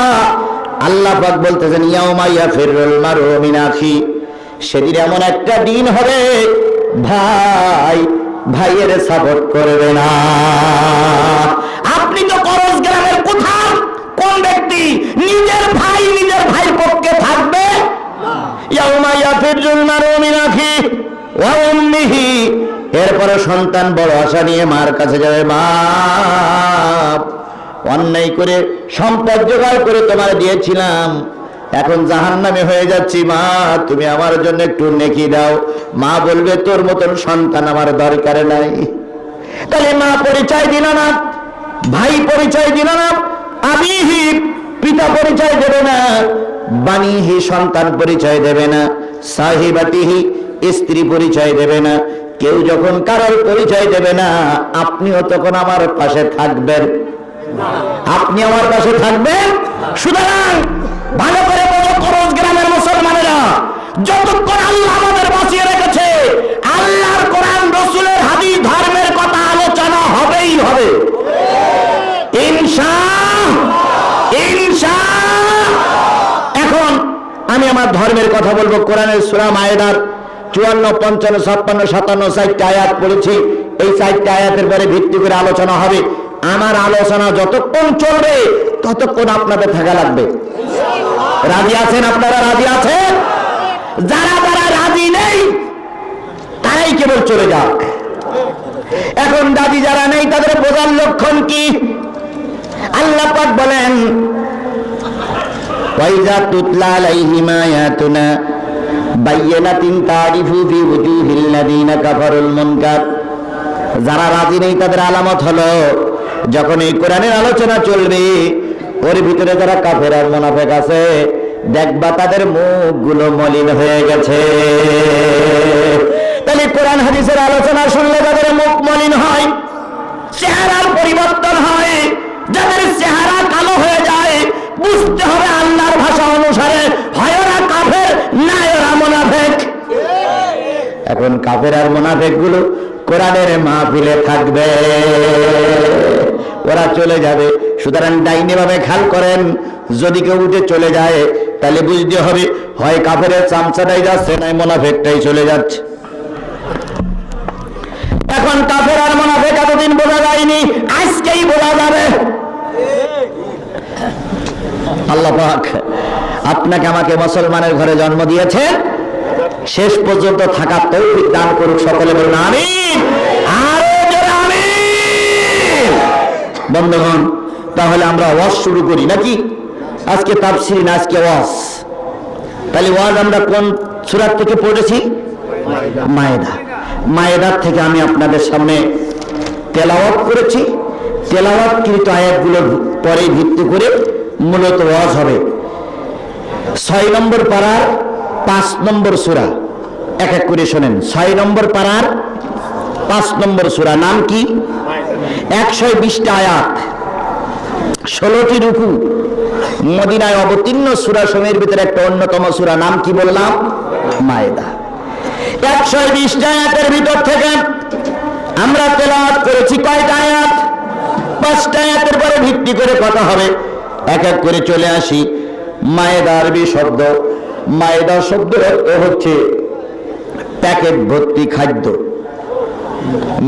আল্লাহ পাক বলতেছেন ইয়াউমা ইয়াফিরুল মারউ মিন আখি, সেদিন এমন একটা দিন হবে ভাই ভাইয়ের সাপোর্ট করবে না। আপনি তো করজ গ্রামের কোথাও কোন ব্যক্তি নিজের ভাইয়ের পক্ষে থাকবে? ইয়াউমা ইয়াফিরুল মারউ মিন আখি ওয়া উম্মিহি, এরপরে সন্তান বড় আশা নিয়ে মার কাছে যাবে, মা অন্যায় করে সম্পদ জোগাড় করে তোমার দিয়েছিলাম, এখন জাহান্নামে হয়ে যাচ্ছি, মা তুমি আমার জন্য একটু নেকি দাও। মা বলবে তোর মতন সন্তান আমার দরকার নাই। তাহলে মা পরিচয় দিল না, ভাই পরিচয় দিল না, আবিহি পিতা পরিচয় দেবে না, বানিহি সন্তান পরিচয় দেবে না, সাহিবাতিহি স্ত্রী পরিচয় দেবে না, কেউ যখন কারোর পরিচয় দেবে না, আপনিও তখন আমার পাশে থাকবেন, আপনি আমার পাশে থাকবেন। সুতরাং ভালো করে বলো করজ গ্রামের মুসলমানেরা, যতক্ষণ আল্লাহ আমাদের বাঁচিয়ে রেখেছে, আল্লাহর কোরআন রাসূলের হাদিস ধর্মের কথা আলোচনা হবেই হবে, ইনশাআল্লাহ। এখন আমি আমার ধর্মের কথা বলবো। কোরআনের সূরা মায়েদার 54, 55, 56, 57 4টা আয়াত পড়েছি। এই 4টা আয়াতের পরে ভিত্তি করে আলোচনা হবে। আমার আলোচনা যতক্ষণ চলবে ততক্ষণ আপনাদের থাকা লাগবে। রাজি আছেন আপনারা? রাজি আছেন? যারা যারা রাজি নেই তারাই কেবল চলে যাক। এখন রাজি যারা নেই তাদের বোঝার লক্ষণ কি? আল্লাহ পাক বলেন ওয়াইজা তুতলা আলাইহিম আয়াতুনা বায়্যিনাতিন তারিফু ফি ওজুহিল লাযিনা কাফারুল মুনকার। যারা রাজি নেই তাদের আলামত হলো, যখন এই কোরআনের আলোচনা চলবে ওর ভিতরে যারা কাফের আর মুনাফিক আছে, দেখবা তাদের মুখগুলো মলিন হয়ে গেছে। তাহলে কোরআন হাদিসের আলোচনা শুনলে যাদের মুখ মলিন হয়, চেহারার পরিবর্তন হয়, যাদের চেহারা কালো হয়ে যায়, বুঝতে হবে আল্লাহর ভাষা অনুসারে হয় ওরা কাফের না ওরা মুনাফিক। এখন কাফের আর মুনাফিক গুলো কোরআনের মাহফিলে থাকবে, ওরা চলে যাবে। সুতরাং ডাইনি ভাবে খেয়াল করেন, যদি কেউ উঠে চলে যায় তাহলে বুঝতে হবে হয় কাফের চামচাটাই যাচ্ছে না মুনাফিকটাই চলে যাচ্ছে। এখন কাফের আর মুনাফিক এতদিন বোঝা যায়নি, আজকেই বোঝা যাবে। আল্লাহ পাক আপনাকে আমাকে মুসলমানের ঘরে জন্ম দিয়েছেন, শেষ পর্যন্ত থাকার তৌফিক দান করুক, সকলে বলুন আমিন। আরো জোরে আমিন। বন্ধুগণ, তাহলে আমরা ওয়াজ শুরু করি নাকি? আজকে তাফসীর না, আজকে ওয়াজ। তাহলে ওয়াজ আমরা কোন সূরা থেকে পড়েছি? মায়েদা। মায়েদার থেকে আমি আপনাদের সামনে তেলাওয়াত করেছি। তেলাওয়াতকৃত আয়াতগুলোর পরে ভিত্তি করে মূলত ওয়াজ হবে। 6 নম্বর পারার 5 নম্বর সূরা, এক এক করে শোনেন। 6 নম্বর পারার 5 নম্বর সূরা নাম কি? 120টা আয়াত, 16টি রুকু, মদিনায় অবতীর্ণ সূরা সমূহের ভিতরে একটা অন্যতম সূরা, নাম কি বললাম? মায়েদা। 120টা আয়াতের ভিতর থেকে আমরা তেলাওয়াত করেছি কয়টা আয়াত? 5টা আয়াতের পরে ভিত্তি করে কথা হবে। এক এক করে চলে আসি। মায়েদা আরবি শব্দ, মায়েদা শব্দের অর্থ হচ্ছে প্যাকেট ভর্তি খাদ্য।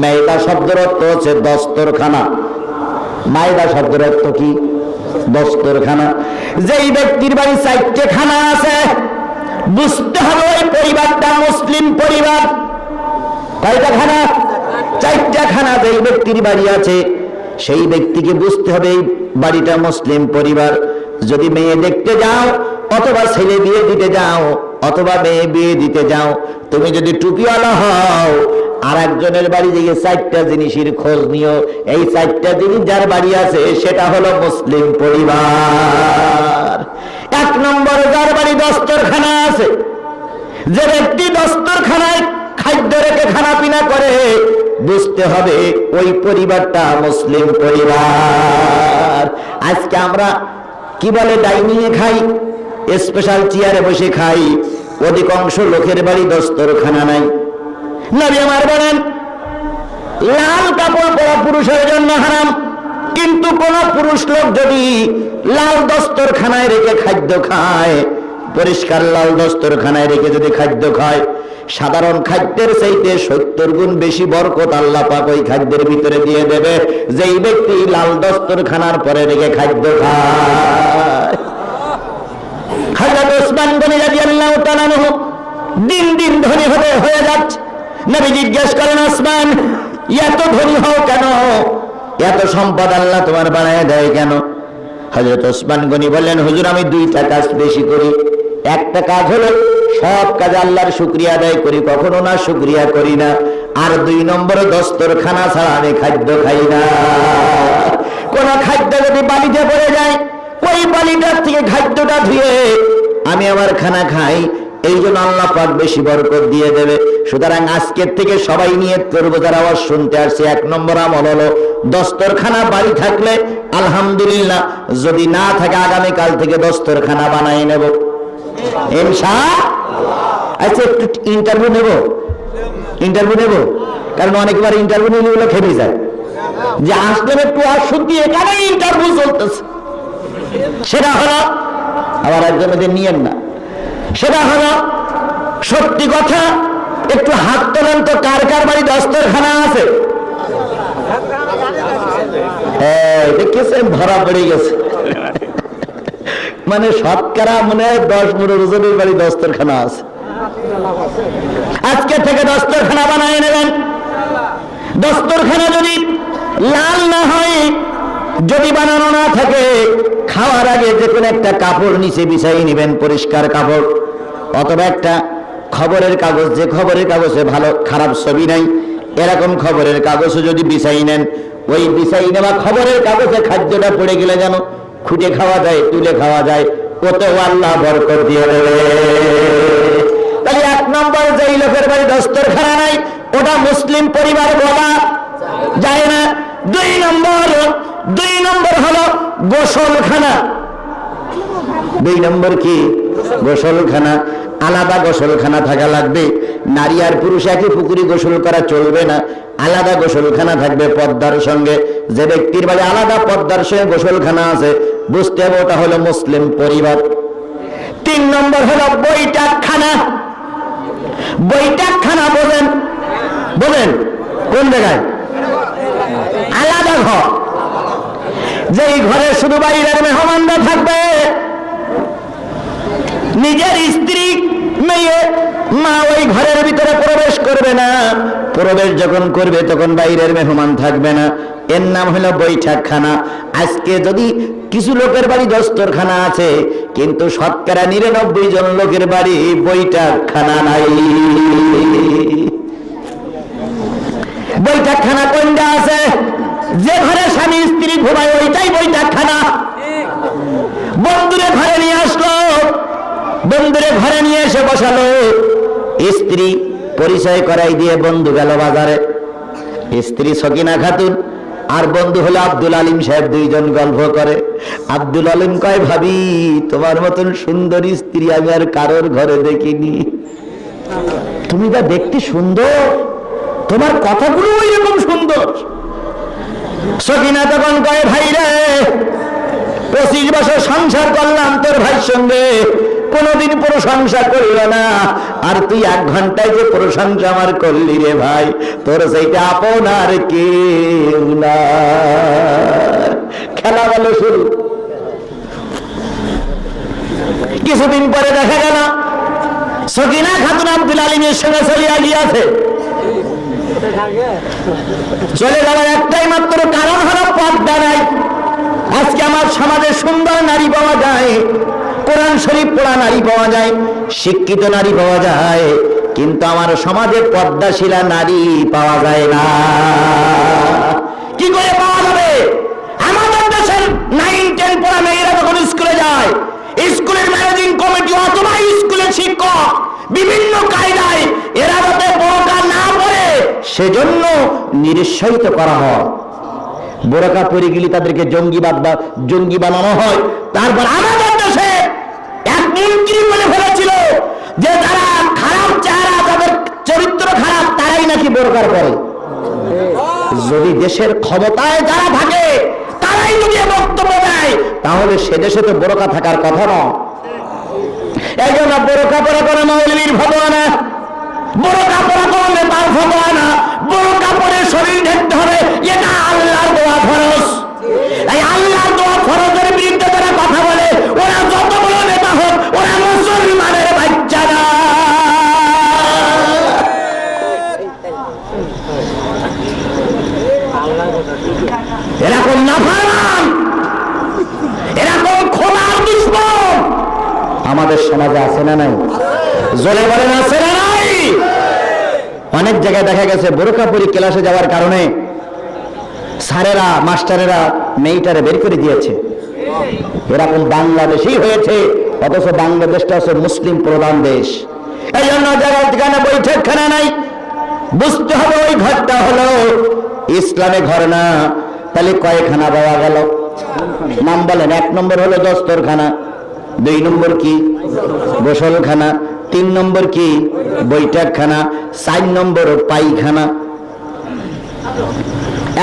মায়েদা শব্দের অর্থ হচ্ছে দস্তরখানা। মায়েদা শব্দের অর্থ কি? দস্তরখানা। যেই ব্যক্তির বাড়ি 4টে খানা আছে, বুঝতে হবে ওই পরিবারটা মুসলিম পরিবার। কয়টা খানা? 4টা খানা। যেই ব্যক্তির বাড়ি আছে সেই ব্যক্তিকে বুঝতে হবে এই বাড়িটা মুসলিম পরিবার। যদি মেয়ে দেখতে যাও অথবা ছেলে বিয়ে দিতে যাও অথবা মেয়ে বিয়ে দিতে যাও, তুমি যদি টুপিওয়ালা হও আর একজনের বাড়ি গিয়ে 4টা জিনিসের খোঁজ নিও। এই 4টা জিনিস যার বাড়ি আছে সেটা হলো মুসলিম পরিবার। 1 নম্বর, যার বাড়ি দস্তরখানা আছে। যে ব্যক্তি দস্তরখানায় খাদ্য রেখে খানা পিনা করে, বুঝতে হবে ওই পরিবারটা মুসলিম পরিবার। আজকে আমরা কি বলে ডাইনিংয়ে খাই, স্পেশাল চেয়ারে বসে খাই, অধিকাংশ লোকের বাড়ি দস্তরখানা নাই। নবী আমার বলেন লাল কাপড় পরা পুরুষের জন্য হারাম, কিন্তু কোন পুরুষ লোক যদি লাল দস্তরখানায় রেখে খাদ্য খায়, পরিষ্কার লাল দস্তরখানায় রেখে যদি খাদ্য খায়, সাধারণ খাদ্যের চাইতে 70 গুণ বেশি বরকত আল্লাহ পাক ওই খাদ্যের ভিতরে দিয়ে দেবে, যেই ব্যক্তি লাল দস্তরখানার পরে রেখে খাদ্য খায়। হযরত ওসমান গনি রাদিয়াল্লাহু তাআলা আনহু দিন দিন ধনী হয়ে যাচ্ছে। নবী জিজ্ঞেস করেন, ওসমান এত ধনী হও কেন, এত সম্পদ আল্লাহ তোমার বানায় দেয় কেন? হযরত ওসমান গনি বললেন, হুজুর আমি 2টা কাজ বেশি করি। একটা কাজ হলো সব কাজে আল্লাহর শুকরিয়া আদায় করি, কখনো না শুকরিয়া করি না। আর 2 নম্বরে দস্তরখানা ছাড়া আমি খাদ্য খাই না। কোন খাদ্য যদি বালিতে পড়ে যায়, ওই বালিটার থেকে খাদ্যটা ধুয়ে আমি আমার খানা খাই, এই জন্য আল্লাহ পাক বেশি বরকত দিয়ে দেবে। সুতরাং আজকের থেকে সবাই নিয়ত করবো, যারা আওয়াজ শুনতে আসছে, 1 নম্বর আমল হলো দস্তরখানা বাড়ি থাকলে আলহামদুলিল্লাহ, যদি না থাকে আগামীকাল থেকে দস্তরখানা বানাই নেব ইনশাআল্লাহ। আচ্ছা একটু ইন্টারভিউ নেব, কারণ অনেকবার ইন্টারভিউ নিলে খেপে যায় যে আসলে একটু শুনতে, এখানে ইন্টারভিউ চলতেছে। সেটা হলো, আবার একজনদের নিয়েন না, সেটা হলো সত্যি কথা। একটু হাত তোলেন তো, কার কার বাড়ি দস্তরখানা আছে? দেখেছেন ধরা পড়ে গেছে, মানে শতকরা মনে হয় 10-15 জনের বাড়ি দস্তরখানা আছে। আজকে থেকে দস্তরখানা বানায় নেবেন। দস্তরখানা যদি লাল না হয়, যদি বানানো না থাকে, খাওয়ার আগে যে কোনো একটা কাপড় নিচে বিছাই নেবেন, পরিষ্কার কাপড়, অথবা একটা খবরের কাগজ, যে খবরের কাগজে ভালো খারাপ ছবি নাই, এরকম খবরের কাগজও যদি বিছাই নেন, ওই বিছাই নেওয়া খবরের কাগজে খাদ্যটা পড়ে গেলে যেন খুঁটে খাওয়া যায়, তুলে খাওয়া যায়, ওতেও আল্লাহ বরকত দিয়ে দেবে। তাহলে 1 নম্বর, যেই লোকের বাড়ি দস্তরখানা নাই, ওটা মুসলিম পরিবার বলা যায় না। 2 নম্বর হলো গোসলখানা। 2 নম্বর কি? গোসলখানা। আলাদা গোসলখানা থাকা লাগবে। নারী আর পুরুষ একই পুকুরে গোসল করা চলবে না, আলাদা গোসলখানা থাকবে পর্দার সঙ্গে। যে ব্যক্তির বাড়ি আলাদা পর্দার সঙ্গে গোসলখানা আছে, বুঝতে হবে ওটা হলো মুসলিম পরিবার। 3 নম্বর হলো বৈঠকখানা। বৈঠকখানা বলেন কোন জায়গায়? আলাদা ঘর, যেই ঘরে শুধু বাইরের মেহমানরা থাকবে, নিজের স্ত্রী, মেয়ে, মা ওই ঘরের ভিতরে প্রবেশ করবে না। প্রবেশ যখন করবে তখন বাইরের মেহমান থাকবে না। এর নাম হলো বৈঠকখানা। আজকে যদি কিছু লোকের বাড়ি দস্তরখানা আছে, কিন্তু শতকরা 99 জন লোকের বাড়ি বৈঠকখানা নাই। বৈঠকখানা কোনটা আছে? যে ঘরে স্বামী স্ত্রী ঘুমায় ওইটাই বৈঠকখানা। বন্ধুরে ঘরে নিয়ে আসলো, বন্ধুরে ঘরে নিয়ে এসে বসালো, স্ত্রী পরিচয় করাই দিয়ে বন্ধু গেল বাজারে। স্ত্রী সকিনা খাতুন আর বন্ধু হলো আব্দুল আলিম সাহেব, 2 জন গল্প করে। আব্দুল আলিম কয়, ভাবি তোমার মতন সুন্দরী স্ত্রী আমি আর কারোর ঘরে দেখিনি, তুমি যা দেখতে সুন্দর, তোমার কথাগুলো ওই রকম সুন্দর। সকিনা তখন কয়, ভাই রে 25 বছর সংসার করলাম তোর ভাইয়ের সঙ্গে, কোনদিন প্রশংসা করিল না, আর তুই 1 ঘন্টায় যে প্রশংসা আমার করলি রে ভাই, তোর সেইটা আপনার কেউ না। খেলা বলো শুরু। কিছুদিন পরে দেখা গেল সকিনা খাতুন আব্দুল আলিমের সঙ্গে চলিয়া গিয়াছে। চলে যাওয়ার একটাই মাত্র কারণ হলো পর্দা নাই। আজকে আমার সমাজে সুন্দর নারী পাওয়া যায়, কোরআন শরীফ পড়া নারী পাওয়া যায়, শিক্ষিত নারী পাওয়া যায়, কিন্তু আমার সমাজে পর্দাশীলা নারী পাওয়া যায় না। কি করে পাওয়া যাবে? আমাদের দেশের 9-10 পড়া মেয়েরা যখন স্কুলে যায়, স্কুলের ম্যানেজিং কমিটি অথবা স্কুলের শিক্ষক বিভিন্ন কায়দায় এরা যাতে বোরকা না পড়ে সেজন্য নিরুৎসাহিত করা হয়। বোরকা পরে গেলে তাদেরকে জঙ্গি বানানো হয়। তারপর আমাদের দেশে 1 মন্ত্রী বলে ফেলেছিল যে যারা খারাপ চেহারা, যাদের চরিত্র খারাপ, তারাই নাকি বোরকার পরে। যদি দেশের ক্ষমতায় যারা থাকে তারাই যদি বক্তব্য দেয়, তাহলে সে দেশে তো বোরকা থাকার কথা নয়। এই জন্য বোরকা পরা করে মৌলবীর ফতোয়া না, বোরকা পরা করে নেতার ফতোয়া না, বোরকা পরে শরীর ঢেকতে হবে, এটা আল্লাহর দেওয়া ফরজ। এই আল্লাহর দেওয়া ফরজের বিরুদ্ধে যারা কথা বলে, ওরা যত বড় নেতা হোক, ওরা মুসলমানের বাচ্চা না। এরকম নাফরমান, এরকম খোলার দুশমন আমাদের সমাজে আছে না নাই? জোরে বলেন আছে না নাই? অনেক জায়গায় দেখা গেছে বোরকা পরে ক্লাসে যাওয়ার কারণে স্যারেরা, মাস্টারেরা মেয়েটারে বের করে দিয়েছে। এরকম বাংলাদেশেই হয়েছে, অথচ বাংলাদেশটা হচ্ছে মুসলিম প্রধান দেশ। এই জন্য জায়গাখানে বৈঠকখানা নাই, বুঝতে হবে ওই ঘরটা হলো ইসলামে ঘর না। তাহলে কয়খানা পাওয়া গেল? নাম বলেন। 1 নম্বর হলো দস্তরখানা, 2 নম্বর কি? গোসলখানা, 3 নম্বর কি? বৈঠকখানা, 4 নম্বর পায়খানা।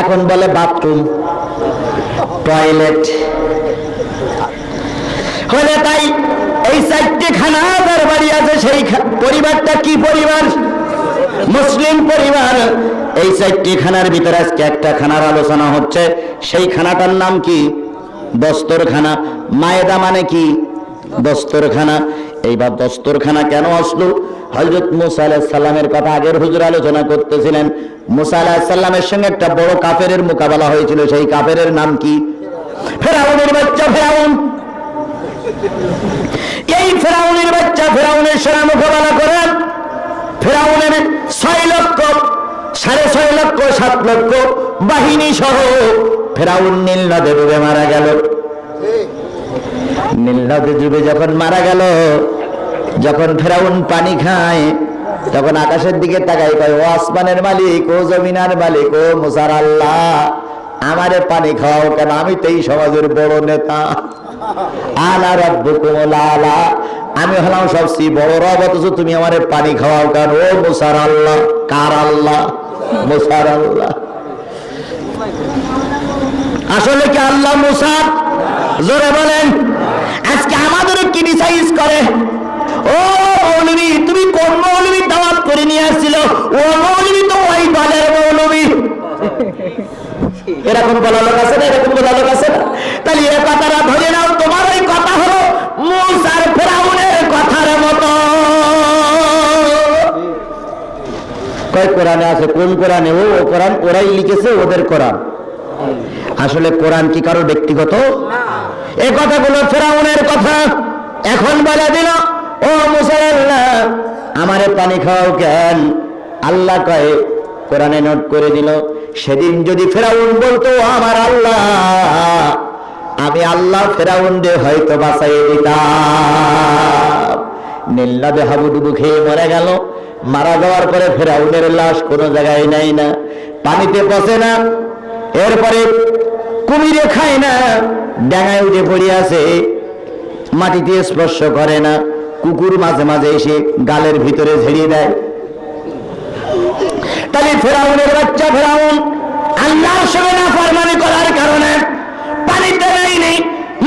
এখন বলে বাথরুম, টয়লেট হলে তাই এই 4টে খানা যার বাড়ি আছে, সেই পরিবারটা কি পরিবার? মুসলিম পরিবার। এই 4টে খানার ভিতরে আজকে একটা খানার আলোচনা হচ্ছে, সেই খানাটার নাম কি? দস্তরখানা। মায়েদা মানে কি? দস্তরখানা। এইবার দস্তরখানা কেন আসলো? হযরত মুসা আলাইহিস সালামের কথা আগের হুজুর আলোচনা করতেছিলেন। মুসা আলাইহিস সালামের সঙ্গে একটা বড় কাফেরের মোকাবেলা হয়েছিল। সেই কাফেরের নাম কি? ফেরাউনের বাচ্চা ফেরাউন। এই ফেরাউনের বাচ্চা ফেরাউনের সঙ্গে মোকাবেলা করেন। ফেরাউনের 6 লক্ষ, 6.5 লক্ষ, 7 লক্ষ বাহিনী সহ ফেরাউন নীল নদে ডুবে মারা গেল। নীল নদে ডুবে যখন মারা গেল, যখন ফেরাউন পানি খায়, তখন আকাশের দিকে তাকাই, কয় ও আসমানের মালিক, ও জমিনার মালিক, ও মুসার আল্লাহ, আমারে পানি খাওয়াও কেন? আমি তো এই সমাজের বড় নেতা। আনা রাব্বুকুমুল আলা, আমি হলাম সবচেয়ে বড় রব, অথচ তুমি আমারে পানি খাওয়াও কেন? ও মুসার আল্লাহ। কার আল্লাহ? মুসার আল্লাহ। আসলে কি আল্লাহ মুসার? জোরে বলেন। আজকে আমাদের ক্রিটিসাইজ করে, ও মৌলবী, তুমি কোন মৌলবী দাওয়াত করে নিয়ে আসছিল? ও মৌলবী তো ওই দলের মৌলবী। এরকম বলা লোক আছে না? এরকম বলা লোক আছে না? তাহলে এ কথাটা ধরে নাও, তোমার ওই কথা হলো মুসার ফেরাউনের কথার মতো। কয় কোরআনে আছে? কোন কোরআনে? ও কোরআন ওরাই লিখেছে, ওদের কোরআন। আসলে কোরআন কি কারো ব্যক্তিগত? এই কথাগুলো ফেরাউনের কথা। এখন বলে দিল, ও মুসা আল্লাহ, আমারে পানি খাওয়াও কেন? আল্লাহ কয়, কোরআনে নোট করে দিল, সেদিন যদি ফেরাউন বলতো আমার আল্লাহ, আমি আল্লাহ ফেরাউন দিয়ে হয়তো বাঁচাইয়ে দিতাম। নীল নদে হাবুডুবু খেয়ে মরে গেল। মারা যাওয়ার পরে ফেরাউনের লাশ কোনো জায়গায় নাই না, পানিতে পচে না, এরপরে কুমিরে খায় না, ডাঙায় উঠে পড়ে আছে, মাটিতে স্পর্শ করে না, কুকুর মাঝে মাঝে এসে গালের ভিতরে ঝেড়িয়ে দেয়। তাহলে ফেরাউনের বাচ্চা ফেরাউন আল্লাহর সঙ্গে নাফরমানি করার কারণে পানিতে নেয়নি,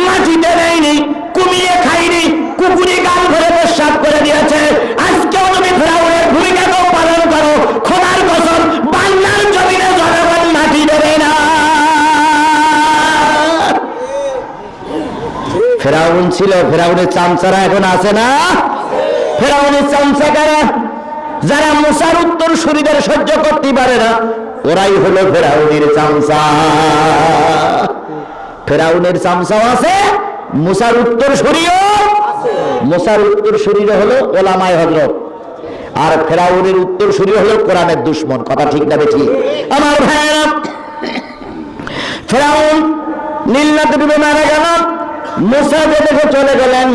মাটিতে নেয়নি, কুমিরে খায়নি, কুকুরে গাল ভরে প্রস্রাব করে দিয়েছে। আজকেও তুমি ফেরাউনের ভূমিকাকেও পালন করো, খোদার কসম বাংলার জমিনে জনগণ মাটি দেবে না। ফেরাউন ছিল, ফেরাউনের চামচারা এখন আছে না? ফেরাউনের চামচা কারা? যারা মুসার উত্তর সুরিদের সহ্য করতে পারে না, ওরাই হলো ফেরাউনের চামচা। ফেরাউনের চামচাও আছে, মুসার উত্তর সুরিও। মুসার উত্তর সুরির হলো ওলামায়ে হযরত, আর ফেরাউনের উত্তর সুরি হলো কোরআনের দুশমন। কথা ঠিক না বেঠিক? আমার ভাইয়েরা, ফেরাউন নীল নদে ডুবে মারা গেল। মুসা যে দেখে চলে গেলেন,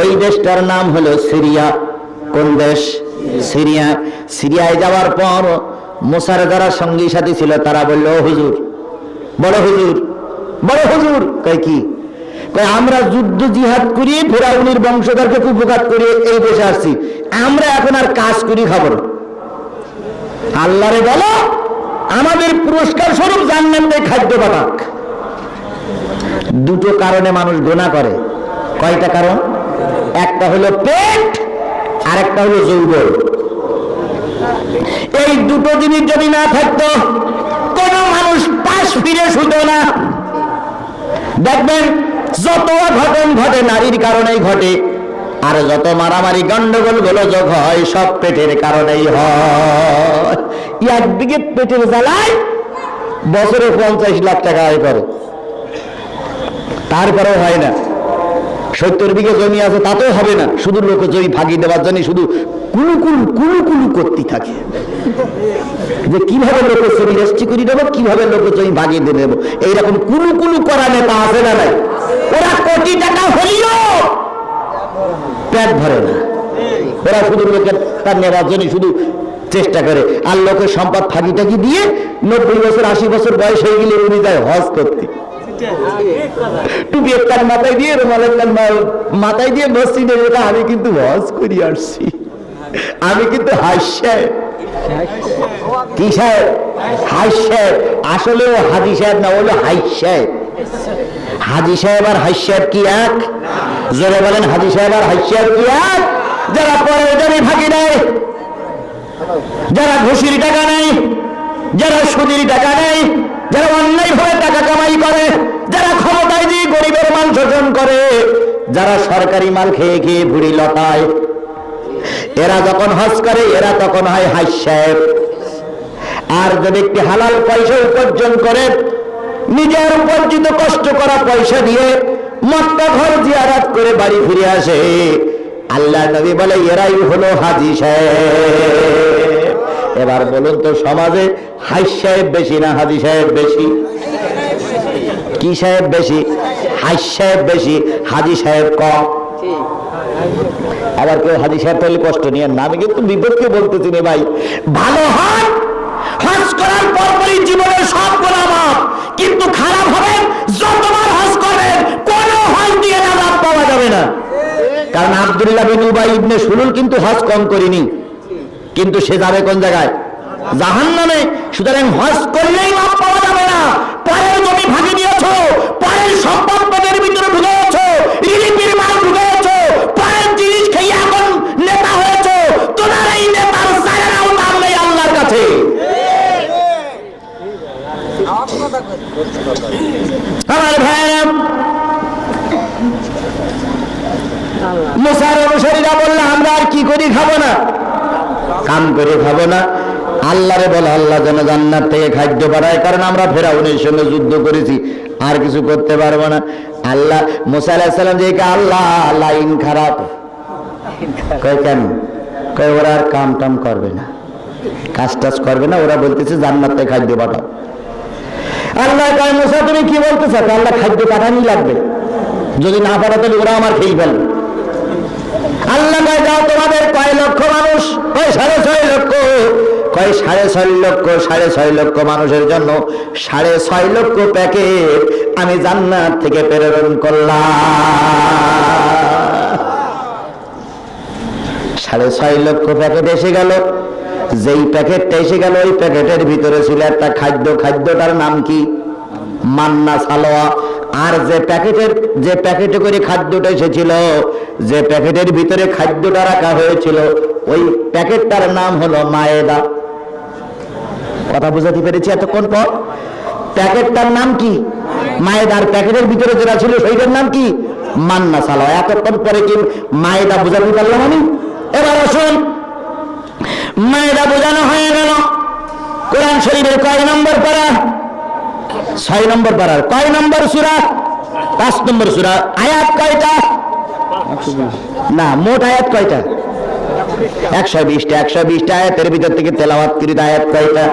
ওই দেশটার নাম হলো সিরিয়া। কোন দেশ? সিরিয়া। সিরিয়ায় যাওয়ার পর মুসার যারা সঙ্গী সাথী ছিল তারা বলল, ও হুজুর, বড় হুজুর, বড় হুজুর। কয় কি? আমরা যুদ্ধ জিহাদ করি, ফেরাউনের বংশধরকে কুপকাত করে এই দেশে আসছি, আমরা এখন আর কাজ করি খাবো না। আল্লাহরে বলো আমাদের পুরস্কার স্বরূপ জান্নাতে খাদ্য পাঠাক। দুটো কারণে মানুষ গুনাহ করে। কয়টা কারণ? একটা হলো পেট, আর একটা হলো যৌবন। এই দুটো জিনিস যদি না থাকতো কোন মানুষ পাশ ফিরে শুতো না। দেখবেন যত অঘটন ঘটে নারীর কারণেই ঘটে, আর যত মারামারি গন্ডগোল গোলযোগ হয় সব পেটের কারণেই হয়। একদিকে পেটের জ্বালায় বছরে 50 লাখ টাকা আয় করে, তারপরেও হয় না। 70 বিঘে জমি আছে তাতেও হবে না, শুধু লোক জমি ভাগি দেওয়ার জন্য শুধু কুলুকুলু করতে থাকে যে কিভাবে লোকের জমি রেস্টি করে দেবো, কিভাবে লোকের জমি ভাগিয়ে দিয়ে দেবো। এইরকম কুলুকুলু করা নেতা আছে না নাই? ওরা কোটি টাকা হলেও পেট ভরে না, ওরা শুধু লোকের তার নেওয়ার জন্য শুধু চেষ্টা করে। আর লোকের সম্পদ ফাঁকি টাকি দিয়ে 90 বছর 80 বছর বয়স হয়ে গেলে উনি যায় হজ করতে, টুপি একটা মাথায় দিয়ে রুমাল একটা মাথায় দিয়ে মসজিদে বলে আমি কিন্তু হজ করি আসছি, আমি কিন্তু হাজ সাহেব। কি সাহেব? হাজ সাহেব। আসলে ও হাজি সাহেব না, হলো হাজ সাহেব। হাজি সাহেব আর হাজ সাহেব কি এক? জোরে বলেন, হাজি সাহেব আর হাজ সাহেব কি এক? যারা পরের জমি ফাঁকি দেয়, যারা ঘুষির টাকা নেয়, যারা সুদির টাকা নেয়, যারা অন্যায় ভাবে টাকা কামাই করে, যারা ক্ষমতায় দিয়ে গরিবের মান শোষণ করে, যারা সরকারি মাল খেয়ে খেয়ে ভুড়ি লতায়, এরা যখন হজ করে এরা তখন হয় হাজ সাহেব। আর যদি একটি হালাল পয়সা উপার্জন করে নিজের উপার্জিত কষ্ট করা পয়সা দিয়ে মক্কা ঘর জিয়ারত করে বাড়ি ফিরে আসে, আল্লাহ নবী বলে এরাই হলো হাজি সাহেব। এবার বলুন তো সমাজে হাজ সাহেব বেশি না হাজি সাহেব বেশি? কি সাহেব বেশি? হাজ সাহেব বেশি, হাজি সাহেব কম। আবার কেউ হাজি সাহেব তাহলে কষ্ট নিয়ে না, আমি কিন্তু বিপক্ষে বলতেছি না ভাই। ভালো হয় হজ করার পরপরই জীবনের সব গুনাহ মাফ, কিন্তু খারাপ হবে যতবার হজ করবেন কোন হজ দিয়ে নাজাত পাওয়া যাবে না। কারণ আব্দুল্লাহ বিন উবাই ইবনে সুলুল কিন্তু হজ কম করেনি, কিন্তু সে যাবে কোন জায়গায়? জাহান্নামে। সুতরাং হজ করলেই মাফ পাওয়া যাবে না। পরের জমি ভাগে দিয়েছো, পরের সম্পদ পেটের ভিতরে ঢুকেছো, রিলিফের মাল ঢুকেছো, পরের জিনিস খেয়ে এখন নেতা হয়েছো, তোমার এই নেতার জায়গাও দাম নেই আল্লাহর কাছে। আমার ভাইরা, মুসার অনুসারীরা বললো আমরা আর কি করি খাবো না, কাম করে খাবো না। আল্লাহরে বলে আল্লাহ যেন জান্নাত থেকে খাদ্য পাঠায়, কারণ আমরা ফেরাউনের সঙ্গে যুদ্ধ করেছি, আর কিছু করতে পারবো না। আল্লাহ মুসা আলাইহিস সালাম যে আল্লাহ লাইন খারাপ, কয় কেন? কয় ওরা আর কাম টাম করবে না, কাজ টাজ করবে না, ওরা বলতেছে জান্নাত থেকে খাদ্য পাঠাও। আল্লাহ কয় মুসা তুমি কি বলতেছ? আল্লাহ খাদ্য পাঠানি লাগবে, যদি না পাঠাতে ওরা আমার খেয়ে ফেলবে। আল্লাহ কয় যাও তোমাদের কয় লক্ষ মানুষ? কয় 6.5 লক্ষ। কয় 6.5 লক্ষ, 6.5 লক্ষ মানুষের জন্য 6.5 লক্ষ প্যাকেট আমি জান্নাত থেকে প্রেরণ করলাম। 6.5 লক্ষ প্যাকেট এসে গেল। যেই প্যাকেটটা এসে গেল ওই প্যাকেটের ভিতরে ছিল একটা খাদ্য, খাদ্যটার নাম কি? মান্না সালোয়া। আর যে প্যাকেটে করে খাদ্যটা এসেছিল, যে প্যাকেটের ভিতরে খাদ্যটা রাখা হয়েছিল, ওই প্যাকেটটার নাম হলো মায়েদা। কথা বুঝাতে পেরেছি এতক্ষণ পর? প্যাকেটটার নাম কি? মায়েদার। প্যাকেটের ভিতরে যেটা ছিল সেইটার নাম কি? মান্না সালোয়া। এতক্ষণ পরে কি মায়েদা বুঝাতে পারলাম আমি? এবার আসুন, মায়েদা বোঝানো হয়ে গেল। কোরআন শরীফের কয় নম্বর পারা? 6 নম্বর পারার কয় নম্বর সূরা? 5 নম্বর সূরা। আয়াত কয়টা? না, মোট আয়াত কয়টা? 120টা। 120টা আয়াতের ভিতর থেকে তেলাওয়াতকৃত আয়াত কয়টা?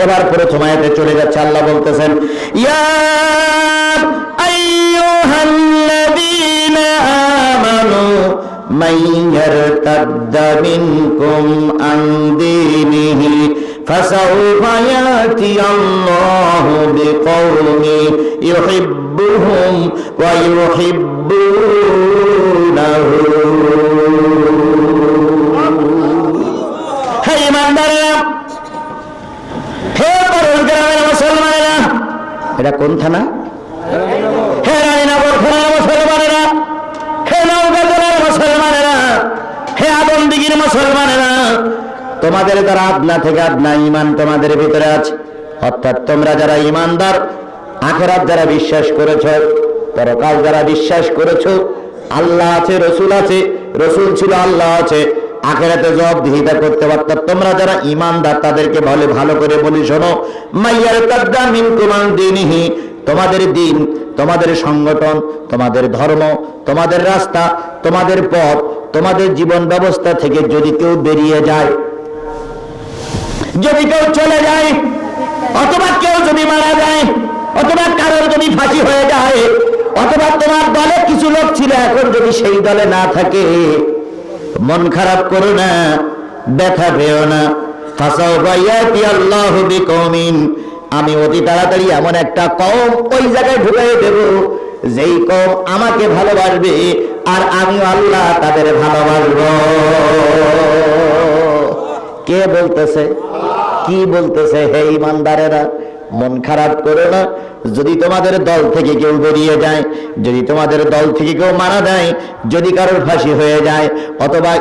এবার প্রথম আয়াতে চলে যাচ্ছে, আল্লাহ বলতেছেন ইয়া আইয়ুহাল্লাযীনা আমানু মান ইয়ারতাদ্দা মিনকুম আন দীনিহি ফাসাউফা ইয়াতি আল্লাহু বিকওমি ইউহিব্বুহুম ওয়া ইউহিব্বুনাহু। হে ঈমানদারেরা, হে পরশগ্রামের মুসলমানেরা, এটা কোন থানা? হে রানীনগর থানার মুসলমানেরা, হে নওগাঁ জেলার মুসলমানেরা, হে আদমদিঘির মুসলমানেরা, তোমাদের দ্বারা আদনা থেকে আদনা ঈমান তোমাদের ভিতরে আছে। অর্থাৎ তোমরা যারা ঈমানদার, আখিরাত যারা বিশ্বাস করেছো, পরকাল যারা বিশ্বাস করেছো, আল্লাহ আছে, রসুল আছে, রসুল ছিল, আল্লাহ আছে, আখিরাতে জবাবদিহিতা করতে পারত। তোমরা যারা ঈমানদার তাদেরকে ভালো করে বলি, শোনো, মাইয়ারতাদ্দা মিনকুম আন দীনিহি, তোমাদের দিন, তোমাদের সংগঠন, তোমাদের ধর্ম, তোমাদের রাস্তা, তোমাদের পথ, তোমাদের জীবন ব্যবস্থা থেকে যদি কেউ বেরিয়ে যায়, যদি কেউ চলে যায়, অথবা কেউ যদি মারা যায়, অথবা কারোর যদি ফাঁসি হয়ে যায়, অথবা তোমার দলে কিছু লোক ছিল এখন যদি সেই দলে না থাকে, মন খারাপ করো না, ব্যথা পেও না। ফাসাউফা ইয়াতি আল্লাহু বিকওমিন, আমি অতি তাড়াতাড়ি এমন একটা কওম ওই জায়গায় ঢুকাই দেব যেই কওম আমাকে ভালোবাসবে আর আমি আল্লাহ তাদের ভালোবাসব। কে বলতেছে? কি বলতেছে? হে ঈমানদারেরা, মন খারাপ করো না। যদি তোমাদের দল থেকে কেউ বেরিয়ে যায়, যদি তোমাদের দল থেকে কেউ মারা যায়, যদি কারোর ফাঁসি হয়ে যায়, অথবা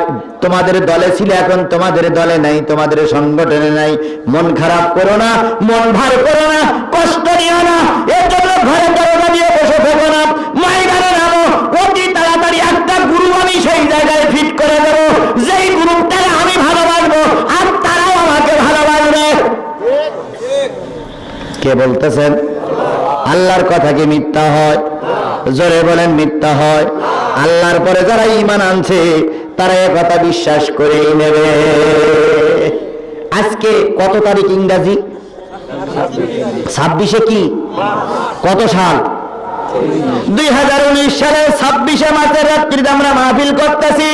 তোমাদের দলে ছিল এখন তোমাদের দলে নাই, তোমাদের সংগঠনে নাই, মন খারাপ করো না, মন ভার করো না, কষ্ট নিও না। এর জন্য ঘরে দরজা দিয়ে বসে থাকো না, ময়দানে নামো। অতি তাড়াতাড়ি একটা গ্রুপ আমি সেই জায়গায় ফিট করে দেবো, যেই গ্রুপটাকে আমি ভালোবাসবো আর তারাও আমাকে ভালোবাসবে। কে বলতেছেন? আল্লাহর কথা কি মিথ্যা হয়? জোরে বলেন, মিথ্যা হয়? আল্লাহর পরে যারা ঈমান আনছে তারা এ কথা বিশ্বাস করেই নেবে। আজকে কত তারিখ ইংরাজি? 26 কি? কত সাল? 2019 সালের 26 মার্চের রাত্রিতে আমরা মাহফিল করতেছি।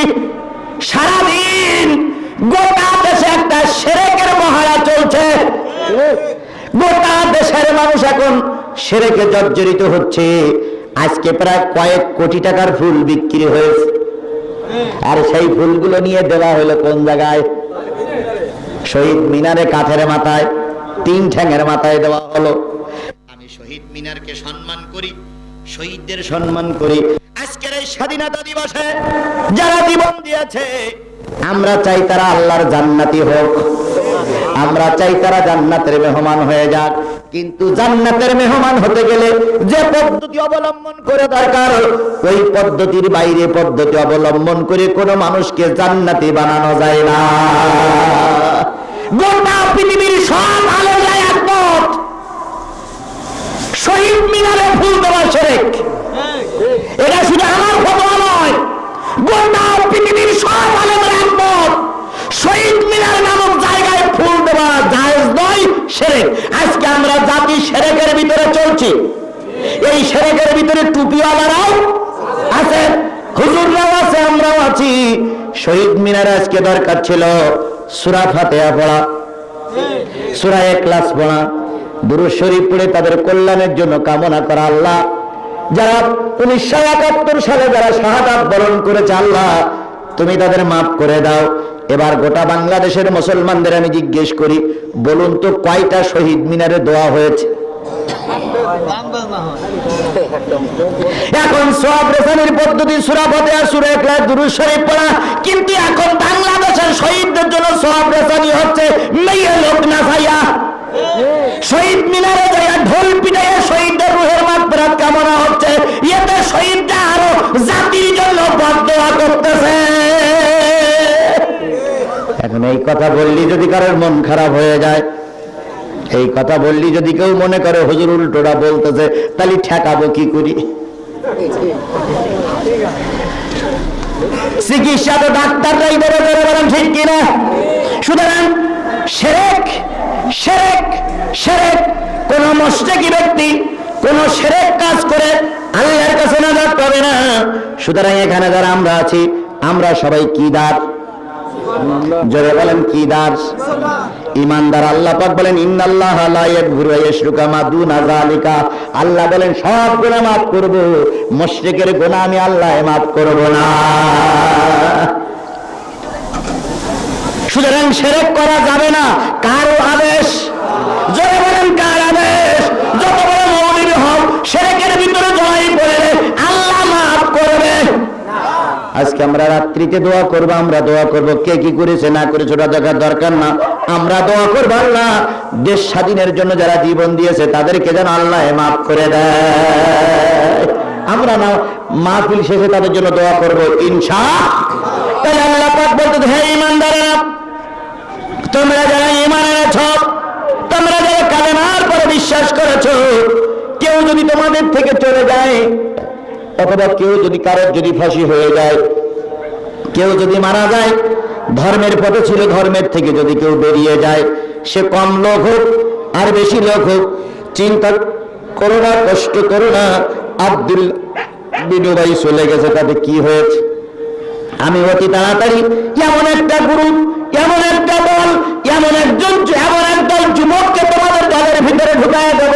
সারাদিন গোটা দেশে একটা শিরকের মহড়া চলছে। গোটা দেশের মানুষ এখন শিরকে জর্জরিত হচ্ছে। আজকে প্রায় কয়েক কোটি টাকার ফুল বিক্রি হয়েছে, আর সেই ফুলগুলো নিয়ে দেওয়া হলো কোন জায়গায়? শহীদ মিনারে, কাঠের মাথায়, 3 ঠ্যাঙের মাথায় দেওয়া হলো। আমি শহীদ মিনারকে সম্মান করি, শহীদদের সম্মান করি। আজকের এই স্বাধীনতা দিবসে যারা জীবন দিয়েছে, আমরা চাই তারা আল্লাহর জান্নাতি হোক, আমরা চাই তারা জান্নাতের মেহমান হয়ে যাক। কিন্তু জান্নাতের মেহমান হতে গেলে যে পদ্ধতি অবলম্বন করে দরকার, ওই পদ্ধতির বাইরে পদ্ধতি অবলম্বন করে কোনো মানুষকে জান্নাতি বানানো যায় না। গোটা পৃথিবীর সব আলেমরা একমত, শহীদ মিনারে ফুল দেওয়া শিরক। এটা শুধু আমার ফতোয়া নয়, গোটা পৃথিবীর সব আলেমরা একমত, শহীদ মিনার নামক জায়গায় ফুল দেওয়া জায়েজ নয়, শিরক। আজকে আমরা জাতি শিরকের ভিতরে চলছি। এই শিরকের ভিতরে টুপিওয়ালারাও আছে, হুজুররাও আছে, আমরাও আছি। শহীদ মিনারে আজকে দরকার ছিল সূরা ফাতিহা পড়া, সূরা ইখলাস পড়া, দুরূদ শরীফ পড়ে তাদের কল্যাণের জন্য কামনা করা। আল্লাহ, যারা 1971 সালে যারা শাহাদাত বরণ করেছে, আল্লাহ তুমি তাদের মাফ করে দাও। এবার গোটা বাংলাদেশের মুসলমানদের আমি জিজ্ঞেস করি, বলুন তো কয়টা শহীদ মিনারে দোয়া হয়েছে? এখন সওয়াব রেসানির পদ্ধতি সূরা ফাতিহা, সূরা ইখলাস, দুরূদ শরীফ পড়া, কিন্তু এখন বাংলাদেশের শহীদদের জন্য সওয়াব রেসানি হচ্ছে মেয়ে লোক নাচাইয়া। শহীদ মিনারে যাইয়া ঢোল পিটাইয়া শহীদদের রূহের মাগফিরাত কামনা হচ্ছে। এতে শহীদরা আরো জাতির জন্য বদদোয়া করতেছে। এখন এই কথা বললি যদি কারোর মন খারাপ হয়ে যায়, এই কথা বললি যদি কেউ মনে করে হুজুর উল্টোটা বলতেছে, তাহলে ঠেকাবো কি করি? চিকিৎসা তো ডাক্তাররাই বলে, বলেন ঠিক কিনা? সুতরাং শিরক, শিরক, শিরক। কোন মুশরিকি ব্যক্তি কোন শিরক কাজ করে আল্লাহর কাছে নাজাত পাবে না। সুতরাং এখানে যারা আমরা আছি, আমরা সবাই কি দার? জোরে বলেন কি দাস? ইমানদার। আল্লাহ পাক বলেন ইন্নাল্লাহা লা ইয়াগফিরু আন ইউশরাকা মা দুনা যালিকা, আল্লাহ বলেন সব গুনাহ মাফ করব, মুশরিকের গুনাহ আমি আল্লাহ মাফ করব না। সুতরাং শিরক করা যাবে না। কারো আদেশ? জোরে বলেন কার আদেশ? যত বড় মৌলবী হোক, শিরকের ভিতরে জড়াই পড়লে আল্লাহ মাফ করবে না। আজকে আমরা রাত্রিতে দোয়া করব, আমরা দোয়া করব, কে কি করেছে না করেছে ওটা দেখার দরকার না। আমরা দোয়া করব আল্লাহ দেশ স্বাধীনের জন্য যারা জীবন দিয়েছে তাদেরকে যেন আল্লাহ মাফ করে দেয়। আমরা না মাহফিল শেষে তাদের জন্য দোয়া করব ইনশাআল্লাহ। তাই আল্লাহ পাক বলতে, হে ঈমানদারেরা, তোমরা যারা ঈমান এনেছো, তোমরা যারা কালেমার পরে বিশ্বাস করেছো, কেউ যদি তোমাদের থেকে চলে যায়, অথবা কেউ যদি কারোর যদি ফাঁসি হয়ে যায়, কেউ যদি মারা যায়, ধর্মের পথে ছিল, ধর্মের থেকে যদি কেউ বেরিয়ে যায়, সে কম লোক হোক আর বেশি লোক হোক, চিন্তা করো না, কষ্ট করো না। আব্দুল বিনু ভাই চলে গেছে, তাতে কি হয়েছে? আমি অতি তাড়াতাড়ি এমন একটা গ্রুপ, এমন একটা দল, এমন একদল যুবককে তোমাদের দলের ভিতরে ঢুকাই দেব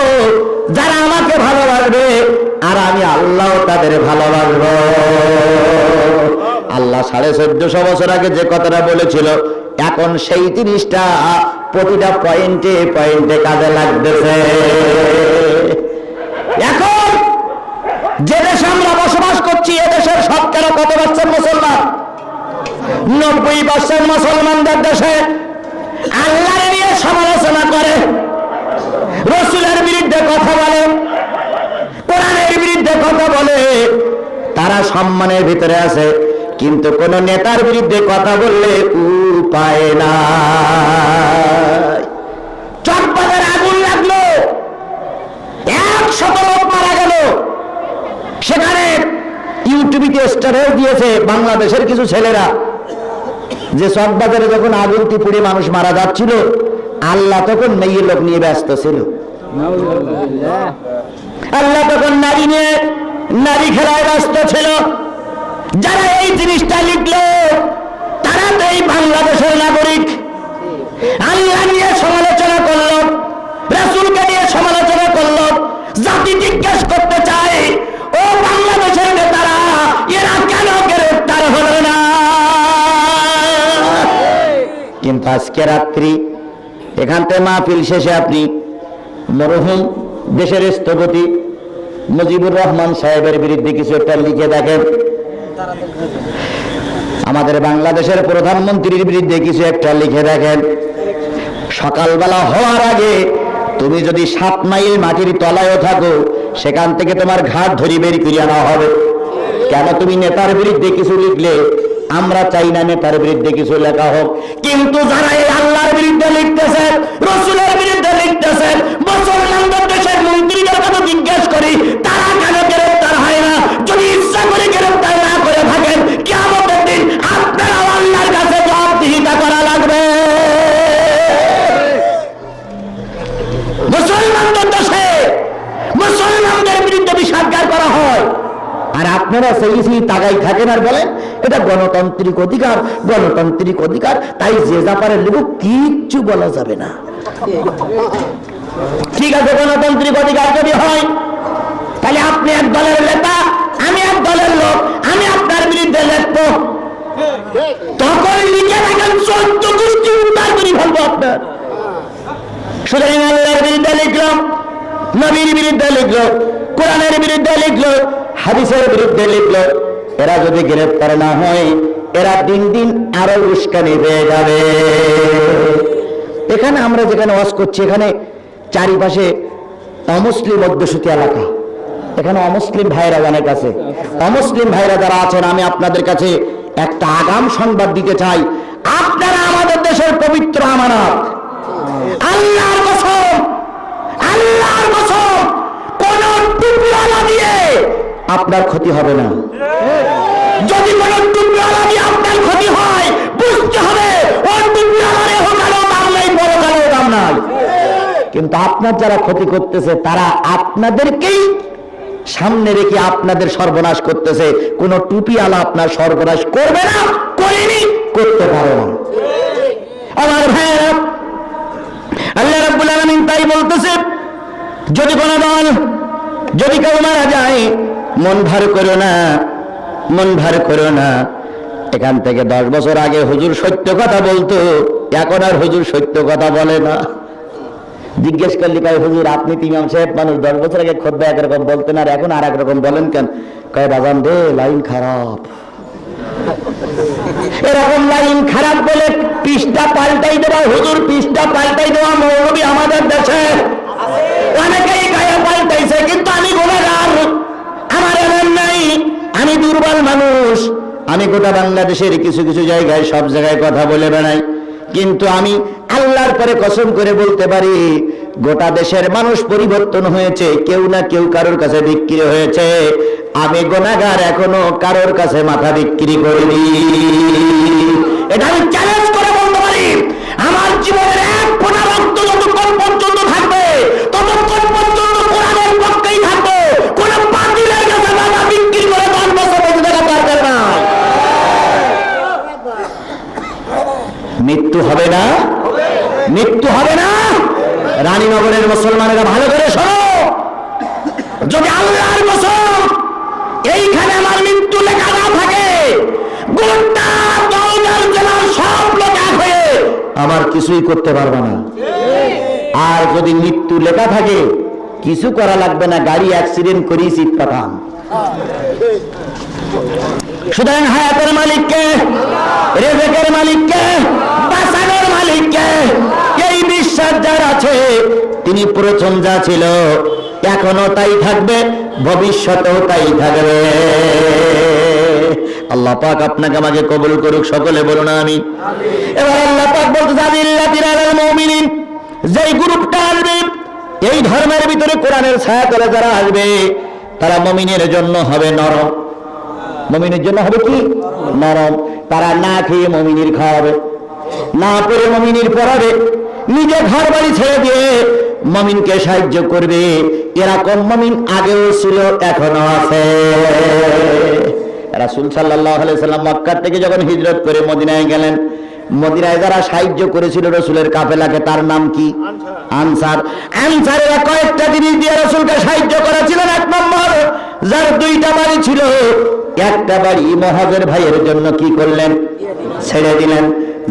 যারা আমাকে ভালোবাসবে, আর আমি আল্লাহ তাদের ভালোবাসবো। আল্লাহ 1450 বছর আগে যে কথাটা বলেছিল, এখন সেই জিনিসটা প্রতিটা পয়েন্টে পয়েন্টে কাজে লাগতেছে। এখন যে দেশে আমরা বসবাস করছি, এদেশের শতকরা কত পার্সেন্ট মুসলমান? 90% মুসলমানদের দেশে আল্লাহর নিয়ে সমালোচনা করে, রাসূলের বিরুদ্ধে কথা বলে, কোরআনের বিরুদ্ধে কথা বলে। তারা সম্মানের ভিতরে আছে, কিন্তু কোন নেতার বিরুদ্ধে কথা বললে উপায় নাই। চকবাজারে আগুন লাগলো, 100 লোক মারা গেল। সেখানে ইউটিউবে স্টারও দিয়েছে বাংলাদেশের কিছু ছেলেরা, যে চকবাজারে যখন আগুন পুড়ে মানুষ মারা যাচ্ছিল, আল্লাহ তখন মেয়ে লোক নিয়ে ব্যস্ত ছিল। আল্লাহ তখন নারী খেলায় ব্যস্ত ছিল। যারা এই জিনিসটা লিখলো তারা তো এই বাংলাদেশের নাগরিক। আল্লাহ নিয়ে সমালোচনা করলো, রাসূলকে নিয়ে সমালোচনা করলো। জাতি জিজ্ঞেস করতে চায়, ও বাংলাদেশের নেতারা, এরা কেন গ্রেফতার হলো না? কিন্তু আজকে রাত্রি এখান থেকে মাহফিল শেষে আপনি মরহুম দেশের স্থপতি মুজিবুর রহমান সাহেবের বিরুদ্ধে কিছু একটা লিখে দেখেন, আমাদের বাংলাদেশের প্রধানমন্ত্রীর বিরুদ্ধে কিছু একটা লিখে দেখেন। সকালবেলা হওয়ার আগে তুমি যদি 7 মাইল মাটির তলায়ও থাকো, সেখান থেকে তোমার ঘাট ধরি বের করে আনা হবে। কেন? তুমি নেতার বিরুদ্ধে কিছু লিখলে। আমরা চাই না নেতার বিরুদ্ধে কিছু লেখা হোক, কিন্তু যারা এই আল্লাহর বিরুদ্ধে লিখতেছে, রাসূলের বিরুদ্ধে লিখতেছে, মুসলমানদের দেশের মন্ত্রীদের কথা জিজ্ঞেস করি, তারা কেন গ্রেফতার হয় না? যদি ইচ্ছা করে গ্রেফতার না করে থাকেন, কিয়ামতের দিন আপনারা আল্লাহর কাছে জবাবদিহিতা করা লাগবে। মুসলমানদের দেশে মুসলমানদের বিরুদ্ধে বিষাদগার করা হয়, আর আপনারা সেই তাগাই থাকেন আর বলেন এটা গণতান্ত্রিক অধিকার, গণতান্ত্রিক অধিকার। তাই যে যা পারে লিখুক, কিচ্ছু বলা যাবে না। ঠিক আছে, গণতান্ত্রিক অধিকার যদি হয়, তাহলে আপনি এক দলের নেতা, আমি এক দলের লোক, আমি আপনার বিরুদ্ধে লিখবো, তখন লিখে রাখেন 14 গোষ্ঠী উদ্ধার করে ফেলবো আপনার। সুতরাং আল্লাহর বিরুদ্ধে লিখলো, নবীর বিরুদ্ধে লিখলো, কোরআনের বিরুদ্ধে লিখলো, হাদিসের বিরুদ্ধে লিখলো, এরা যদি গ্রেফতার না হয়, এরা দিন দিন আরো উস্কানি পেয়ে যাবে। এখানে আমরা যেখানে ওয়াজ করছি, এখানে চারিপাশে অমুসলিম অধ্যুষিত এলাকা, এখানে অমুসলিম ভাইরা অনেক আছে। অমুসলিম ভাইরা যারা আছেন, আমি আপনাদের কাছে একটা আগাম সংবাদ দিতে চাই, আপনারা আমাদের দেশের পবিত্র আমানত, আল্লাহর কসম, আল্লাহর কসম, কোন টুপিওয়ালা দিয়ে আপনার ক্ষতি হবে না। যদি কোন টুপিওয়ালা দিয়ে আপনার ক্ষতি হয়, বুঝতে হবে ও টুপিওয়ালার এহকালেও দাম নাই, পরকালেও দাম নাই। কিন্তু আপনার যারা ক্ষতি করতেছে, তারা আপনাদেরকেই সামনে রেখে আপনাদের সর্বনাশ করতেছে। কোন টুপিওয়ালা আপনার সর্বনাশ করবে না, করেনি, করতে পারে না। আমার ভাইয়েরা, আল্লাহ রাব্বুল আলামিন তাই বলতেছে, যদি কোনো দল, যদি কেউ মারা যায়, মন ভার করো না, মন ভার করো না। এখান থেকে 10 বছর আগে হুজুর সত্য কথা বলতো, এখন আর হুজুর সত্য কথা বলে না। জিজ্ঞেস করলি, কয় হুজুর আপনি ইমাম সাহেব মানুষ, 10 বছর আগে খুতবা একরকম বলতেন আর এখন আর একরকম বলেন কেন? কয় বাজান রে, লাইন খারাপ। এরকম লাইন খারাপ বলে পৃষ্ঠা পাল্টাই দেওয়া হুজুর, পৃষ্ঠা পাল্টাই দেওয়া মৌলবী আমাদের দেশে অনেকেই গায়ে পাল্টাইছে, কিন্তু আমি গুনাহগার, আমার এমন নাই, আমি দুর্বল মানুষ। আমি গোটা বাংলাদেশের কিছু কিছু জায়গায়, সব জায়গায় কথা বলে বেড়াই, কিন্তু আমি আল্লাহর পরে কসম করে বলতে পারি, গোটা দেশের মানুষ পরিবর্তন হয়েছে, কেউ না কেউ কারোর কাছে বিক্রি হয়েছে। আমি গুনাহগার, এখনো কারোর কাছে মাথা বিক্রি করিনি। এটা আমি চ্যালেঞ্জ করে বলতে পারি, আমার জীবনের এক ফোঁটা রক্ত যতক্ষণ পর্যন্ত থাকবে, ততক্ষণ পর্যন্ত কোরআনের পক্ষেই থাকবো। কোন বাতিলের কাছে মাথা বিক্রি করে 10 বছর বেঁচে থাকা দরকার না। মৃত্যু হবে না, মৃত্যু হবে না। রানীনগরের মুসলমানেরা ভালো করে শোনো, যদি আল্লাহর কসম এইখানে আমার মৃত্যু লেখা না থাকে, গোটা দৌলতপুর জেলার সব লোক এক হয়ে আমার কিছুই করতে পারবে না। আর যদি মৃত্যু লেখা থাকে, কিছু করা লাগবে না, গাড়ি অ্যাক্সিডেন্ট করিস ইট পাঠান। সুতরাং হায়াতের মালিককে, রিজিকের মালিককে, বাঁচানোর মালিককে, এই বিশ্বাস যার আছে, তিনি প্রথম যা ছিল এখনো তাই থাকবে, ভবিষ্যতেও তাই থাকবে। আল্লাহ পাক আপনাকে আমাকে কবুল করুক, সকলে বলুন আমিন। এবার আল্লাহ পাক বলতে, আযিল্লাতিন আলাল মুমিনিন, যেই গ্রুপটা আসবে এই ধর্মের ভিতরে, কোরআনের ছায়া তলে যারা আসবে, তারা মুমিনের জন্য হবে নরম। মুমিনের জন্য হবে কি? নরম। তারা না খেয়ে মুমিনের খাওয়াবে, না পড়ে মুমিনের পড়াবে, নিজে ঘর বাড়ি ছেড়ে দিয়ে মুমিনকে সাহায্য করবে। এরকম মুমিন আগেও ছিল, এখনো আছে। রাসূল সাল্লাল্লাহু আলাইহি সাল্লাম মক্কা থেকে যখন হিজরত করে মদিনায় গেলেন, মদিনায় যারা সাহায্য করেছিল রাসূলের কাফেলাকে, তার নাম কি? আনসার। আনসারেরা কয়েকটা জিনিস দিয়ে রাসূলকে সাহায্য করেছিলেন। 1 নম্বর, যার 2টা বাড়ি ছিল, একটা বাড়ি মুহাজির ভাইয়ের জন্য কি করলেন? ছেড়ে দিলেন।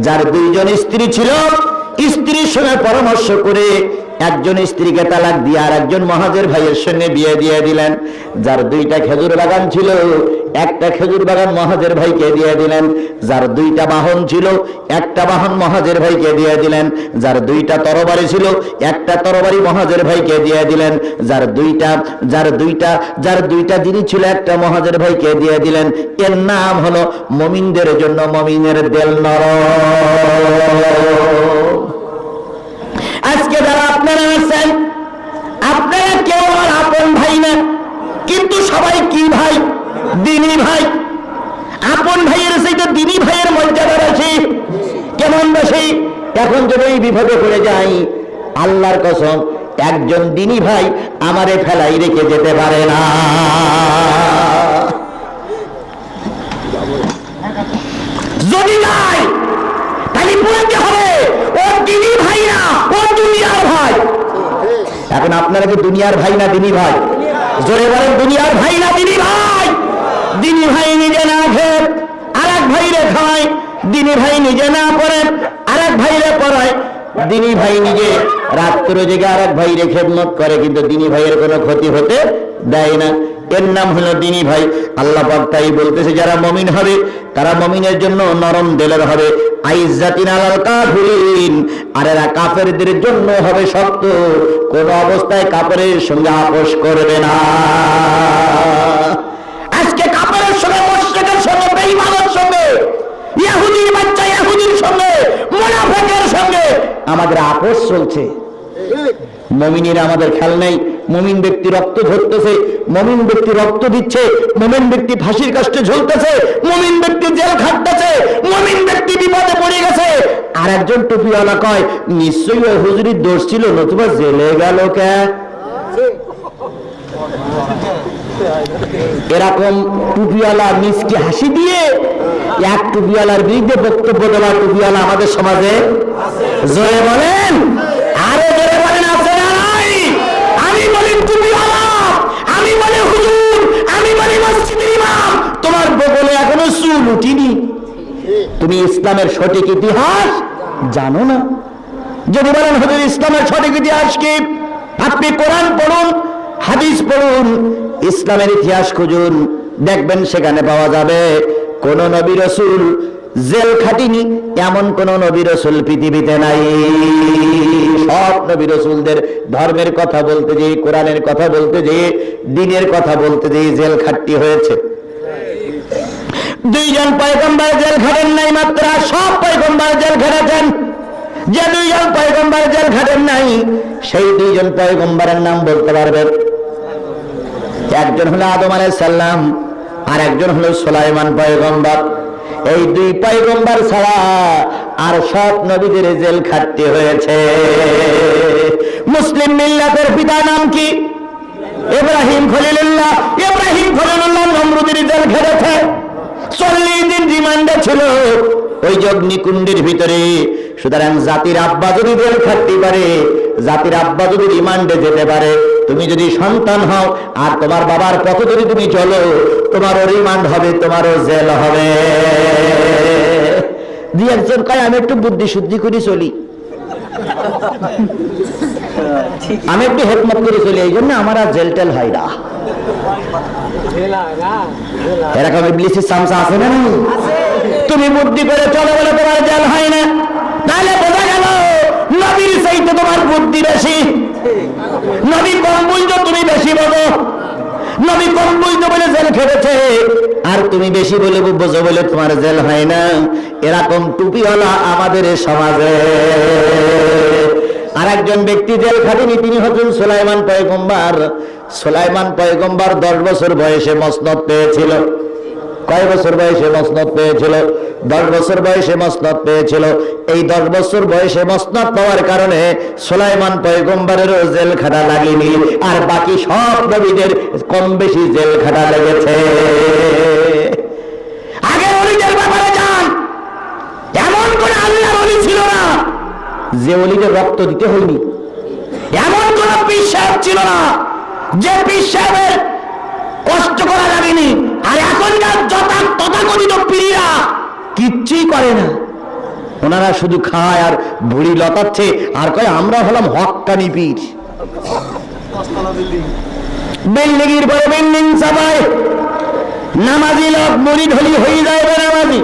যার 2 জন স্ত্রী ছিল, স্ত্রীর সঙ্গে পরামর্শ করে একজন স্ত্রীকে তালাক দিয়ে আর একজন মুহাজির ভাইয়ের সঙ্গে বিয়ে দিয়ে দিলেন। যার 2টা খেজুর বাগান ছিল, একটা খেজুর বাগান মুহাজির ভাইকে দিয়ে দিলেন। যার 2টা বাহন ছিল, একটা বাহন মুহাজির ভাইকে দিয়ে দিলেন। যার 2টা তরবারি ছিল, একটা তরবারি মুহাজির ভাইকে দিয়ে দিলেন। যার 2টা জিনিস ছিল, একটা মুহাজির ভাইকে দিয়ে দিলেন। এর নাম হলো মুমিনদের জন্য মুমিনের দিল নরম। আজকে যারা আপনারা আছেন, আপনারা কেউ আমার আপন ভাই না, কিন্তু সবাই কি ভাই? দ্বীনি ভাই। আপন ভাইয়ের চাইতে দ্বীনি ভাইয়ের মর্যাদা বেশি। কেমন বেশি? এখন যদি এই বিপদে পড়ে যাই, আল্লাহর কসম, একজন দ্বীনি ভাই আমারে ফেলাই রেখে যেতে পারে না। যদি যাই তাহলে বলতে হবে ও দ্বীনি ভাই না, ও দুনিয়ার ভাই। এখন আপনারা কি দুনিয়ার ভাই না দ্বীনি ভাই? জোরে বলেন, দুনিয়ার ভাই না দ্বীনি ভাই? দ্বীনি ভাই নিজে না খেয়ে আরেক ভাইরে খাওয়ায়, দ্বীনি ভাই নিজে না পড়ে আরেক ভাইরে পড়ায়, দ্বীনি ভাই নিজে রাত্রে জেগে আরেক ভাইরে খেদমত করে, কিন্তু দ্বীনি ভাইয়ের কোনো ক্ষতি হতে দেয় না। এর নাম হলো দ্বীনি ভাই। আল্লাহ পাক তাই বলতেছে, যারা মুমিন হবে তারা মুমিনের জন্য নরম দিলের হবে। আইজ্জাতিন আলাল কাফিরিন, আর এরা কাফেরদের জন্য হবে শক্ত, কোন অবস্থায় কাফেরের সঙ্গে আপোষ করবে না। আজকে কাফেরের সঙ্গে, মুশরিকের সঙ্গে, বেঈমানের সঙ্গে, ইহুদির বাচ্চা ইহুদির সঙ্গে, মুনাফিকের সঙ্গে আমাদের আপোষ চলছে। মুমিনের আমাদের খেয়াল নেই। মুমিন ব্যক্তি রক্ত ঝরতেছে, মুমিন ব্যক্তি রক্ত দিচ্ছে, মুমিন ব্যক্তি ফাঁসির কাষ্টে ঝুলতেছে, মুমিন ব্যক্তি জেল খাটতেছে, মুমিন ব্যক্তি বিপদে পড়ে গেছে। আর একজন টুপিওয়ালা কয়, নিশ্চয়ই ওই হুজুরির দোষ ছিল, নতুবা জেলে গেল কে? এরকম টুপিওয়ালা মিসকে হাসি দিয়ে এক টুপিওয়ালার বিরুদ্ধে বক্তব্য দেওয়া টুপিওয়ালা আমাদের সমাজে জোরে বলেন, আরো জোরে বলেন, আছে না নাই? আমি বলি টুপিওয়ালা, আমি বলি হুজুর, আমি বলি মসজিদের ইমাম, তোমার বগলে এখনো চুল উঠিনি, তুমি ইসলামের সঠিক ইতিহাস জানো না। যদি বলেন হুজুর ইসলামের সঠিক ইতিহাস কি, আপনি কোরআন পড়ুন, হাদিস পড়ুন, ইসলামের ইতিহাস খুঁজুন, দেখবেন সেখানে পাওয়া যাবে কোন নবী রাসূল জেল খাটিনি এমন কোন নবী রাসূল পৃথিবীতে নাই। সব নবী রাসূলদের ধর্মের কথা বলতে যে, কোরআনের কথা বলতে যে, দ্বীনের কথা বলতে যে জেল খাটতে হয়েছে। দুইজন পয়গম্বর জেল খাটেন নাই মাত্র, সব পয়গম্বর জেল খাটেছেন। যে দুইজন পয়গম্বর জেল খাটেন নাই সেই দুইজন পয়গম্বরের নাম বলতে পারবেন? একজন হলো আদম আলাইহিস সালাম, আর একজন হলো সুলাইমান পয়গম্বর। এই দুই পয়গম্বর ছাড়া আর সব নবীদের জেল খাটতে হয়েছে। মুসলিম মিল্লাতের পিতার নাম কি? ইব্রাহিম খলিলুল্লাহ। ইব্রাহিম খলিলুল্লাহ নমরুদের জেল খেটেছে, 40 দিন রিমান্ডে ছিল ওই অগ্নিকুণ্ডের ভিতরে। সুতরাং জাতির আব্বা যদি জেল খাটতে পারে, জাতির আব্বা যদি রিমান্ডে যেতে পারে, তুমি যদি সন্তান হও আর তোমার বাবার পথে যদি তুমি চলো, তোমারও রিমান্ড হবে, তোমারও জেল হবে। দুই একজন কয় আমি একটু বুদ্ধি শুদ্ধি করে চলি, আমি একটু হেকমত করে চলি, এই জন্য আমার আর জেল টেল হয় না। এরকম ইবলিসের চামচা আছে না? তুমি বুদ্ধি করে চলো বলে তোমার জেল হয় না, তাহলে বোঝা গেল নবীর চাইতে তোমার বুদ্ধি বেশি। নবী কম বুঝতো, তুমি বেশি বোঝো। নবী কম বুঝতো বলে জেল খেটেছে, আর তুমি বেশি বলে বোঝো বলে তোমার জেল হয় না। এরকম টুপিওয়ালা আমাদের সমাজে। আর একজন ব্যক্তি জেল খাটেনি, তিনি হচ্ছেন সুলাইমান পয়গম্বর। সুলাইমান পয়গম্বর 10 বছর বয়সে মসনদ পেয়েছিল। কয় বছর বয়সে মসনদ পেয়েছিল? 10 বছর বয়সে মসনদ পেয়েছিল। এই 10 বছর বয়সে মসনদ পাওয়ার কারণে সুলাইমান পয়গম্বরেরও জেল খাটা লাগেনি, আর বাকি সব নবীদের কম বেশি জেল খাটা লেগেছে। আগে ওলিদের ব্যাপারে যান, এমন কোন আল্লাহর ওলি ছিল না যে ওলিদের রক্ত দিতে হয়নি। এমন কোন পীর সাহেব ছিল না যে পীর সাহেবের কষ্ট করা লাগেনি। আর এখনকার তথাকথিত পীরা কিচ্ছুই করে না, ওনারা শুধু খায় আর ভুড়ি লতাচ্ছে আর কয় আমরা হলাম হক্কানি পীর। বিল্ডিং এর পরে বিল্ডিং চাপায়, নামাজি লোক মুরিদ হলি হয়ে যাবে নামাজি,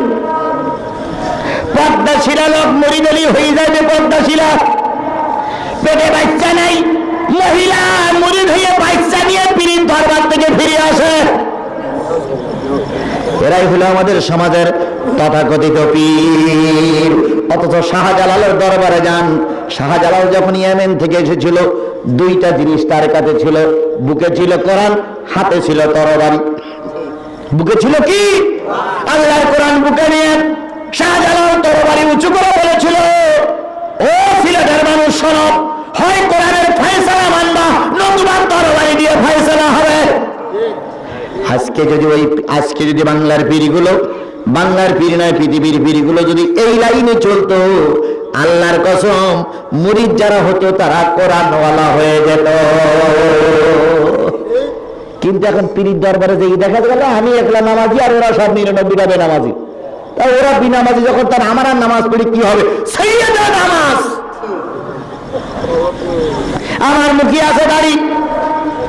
পদ্মাশিলা লোক মুরিদ হলি হয়ে যাবে পদ্মাশিলা। পেটে বাচ্চা নাই, মহিলা মুরিদ হয়ে বাচ্চা নিয়ে পীরের দরবার থেকে ফিরে আসে। এরাই হলো আমাদের সমাজের তথাকথিত পীর। অথচ শাহজালালের দরবারে যান, শাহজালাল যখন ইয়েমেন থেকে এসেছিল, 2টা জিনিস তার কাছে ছিল। বুকে ছিল কোরআন, হাতে ছিল তরবারি। বুকে ছিল কি? আল্লাহর কোরআন বুকে নিয়ে শাহজালাল তরবারি উঁচু করে বলেছিল, ও সিলেটের মানুষ শোনো, হয় কোরআনের ফয়সালা মানবা, নতুবা তরবারি দিয়ে ফয়সালা হবে। আজকে যদি বাংলার পীরগুলো, বাংলার পীর নয় পৃথিবীর পীরগুলো যদি এই লাইনে চলতো, আল্লাহর কসম মুরিদ যারা হতো তারা কোরআনওয়ালা হয়ে যেত। কিন্তু এখন পীরের দরবারে যে দেখা গেল আমি একলা নামাজি আর ওরা সব 99টা বেনামাজি। তা ওরা বিনামাজি যখন, তার আমার আর নামাজ পড়ি কি হবে? সাইয়্যিদা নামাজ। আমার মুখী আছে দাড়ি,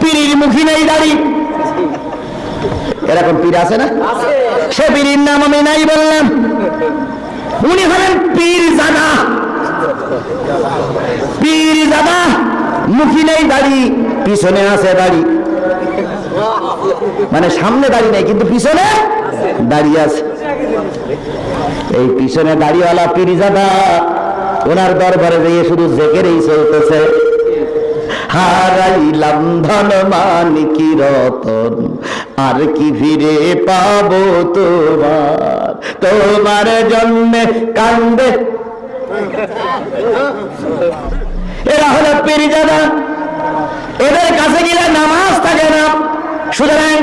পীরের মুখী নেই দাড়ি। এরকম পীর আছে না? সে পীরের নাম আমি নাই বললাম, উনি হলেন পীরজাদা। পীরজাদা, মুখী নেই দাড়ি, পিছনে আছে দাড়ি, মানে সামনে দাড়ি নেই কিন্তু পিছনে দাড়ি আছে। এই পিছনে দাড়িওয়ালা পীরজাদা ওনার দরবারে গিয়ে শুধু জেকেরেই চলতেছে, হারাইলাম ধন মান কি রতন, আর কি ফিরে পাবো তোমার, তোমার জন্যে কান্দে। এরা হলো পীরজাদা। এদের কাছে গেলে নামাজ থাকে না, সুতরাং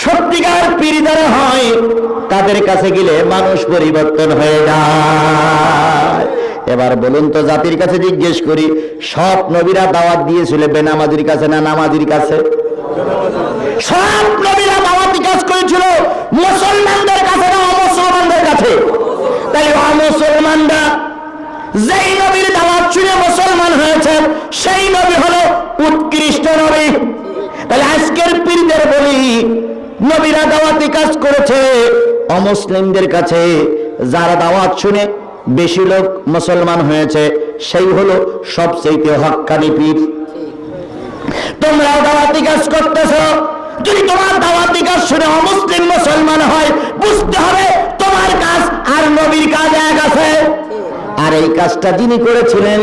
সত্যিকার পীর যারা হয় তাদের কাছে গেলে মানুষ পরিবর্তন হয়ে যায়। এবার বলুন তো, জাতির কাছে জিজ্ঞেস করি, সব নবীরা দাওয়াত দিয়েছিল বেনামাজির কাছে না নামাজির কাছে? সব নবীরা দাওয়াতি কাজ করেছিল মুসলমানদের কাছে না অমুসলমানদের কাছে? তাই অমুসলমানরা যেই নবীর দাওয়াত শুনে মুসলমান হয়েছে সেই নবী হলো উৎকৃষ্ট নবী। তাহলে আজকের পীরদের বলি, নবীরা দাওয়াতি কাজ করেছে অমুসলিমদের কাছে, যারা দাওয়াত শুনে বেশি লোক মুসলমান হয়েছে সেই হলো সবচেয়ে হক্কানি পীর। তোমরাও দাওয়াতি কাজ করতেছ, যদি তোমার দাওয়াতি কাজ শুনে অমুসলিম মুসলমান হয়, বুঝতে হবে তোমার কাজ আর নবীর কাজ এক আছে। আর এই কাজটা যিনি করেছিলেন,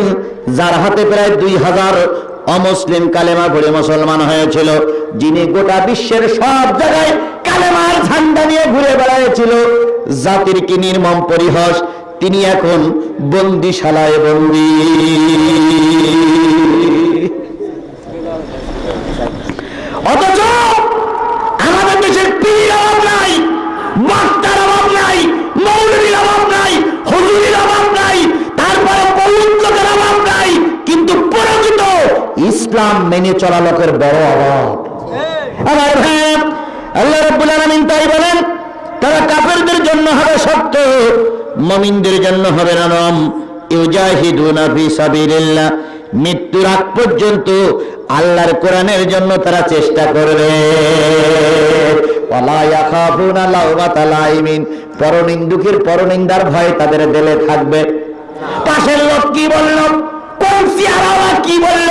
যার হাতে প্রায় 2000 অমুসলিম কালেমা পড়ে মুসলমান হয়েছিল, যিনি গোটা বিশ্বের সব জায়গায় কালেমার ঝান্ডা নিয়ে ঘুরে বেড়াচ্ছিল, জাতির কি নির্মম পরিহাস, তিনি এখন বন্দিশালায় বন্দী। অথচ আমাদের দেশের পীরের অভাব নাই, বক্তার অভাব নাই, মৌলবীর অভাব নাই, হুজুরের অভাব নাই, তারপরে প্রবন্ধকের অভাব নাই, কিন্তু প্রকৃত ইসলাম মেনে চলা লোকের বড় অভাব। আমার ভাই, আল্লাহ রাব্বুল আলামিন তাই বলেন, তারা কাফেরদের জন্য হবে শক্ত, মুমিনদের জন্য হবে নরম। ইউজাহিদুনা ফি সাবিলিল্লাহ, মৃত্যুর আগ পর্যন্ত আল্লাহর কোরআনের জন্য তারা চেষ্টা করবে। ওয়ালা ইয়াখাফুনা লাওমাতা লাইমিন, পরনিন্দুকের পরনিন্দার ভয় তাদের দিলে থাকবে। পাশের লোক কি বলল, কোন চেহারা কি বলল,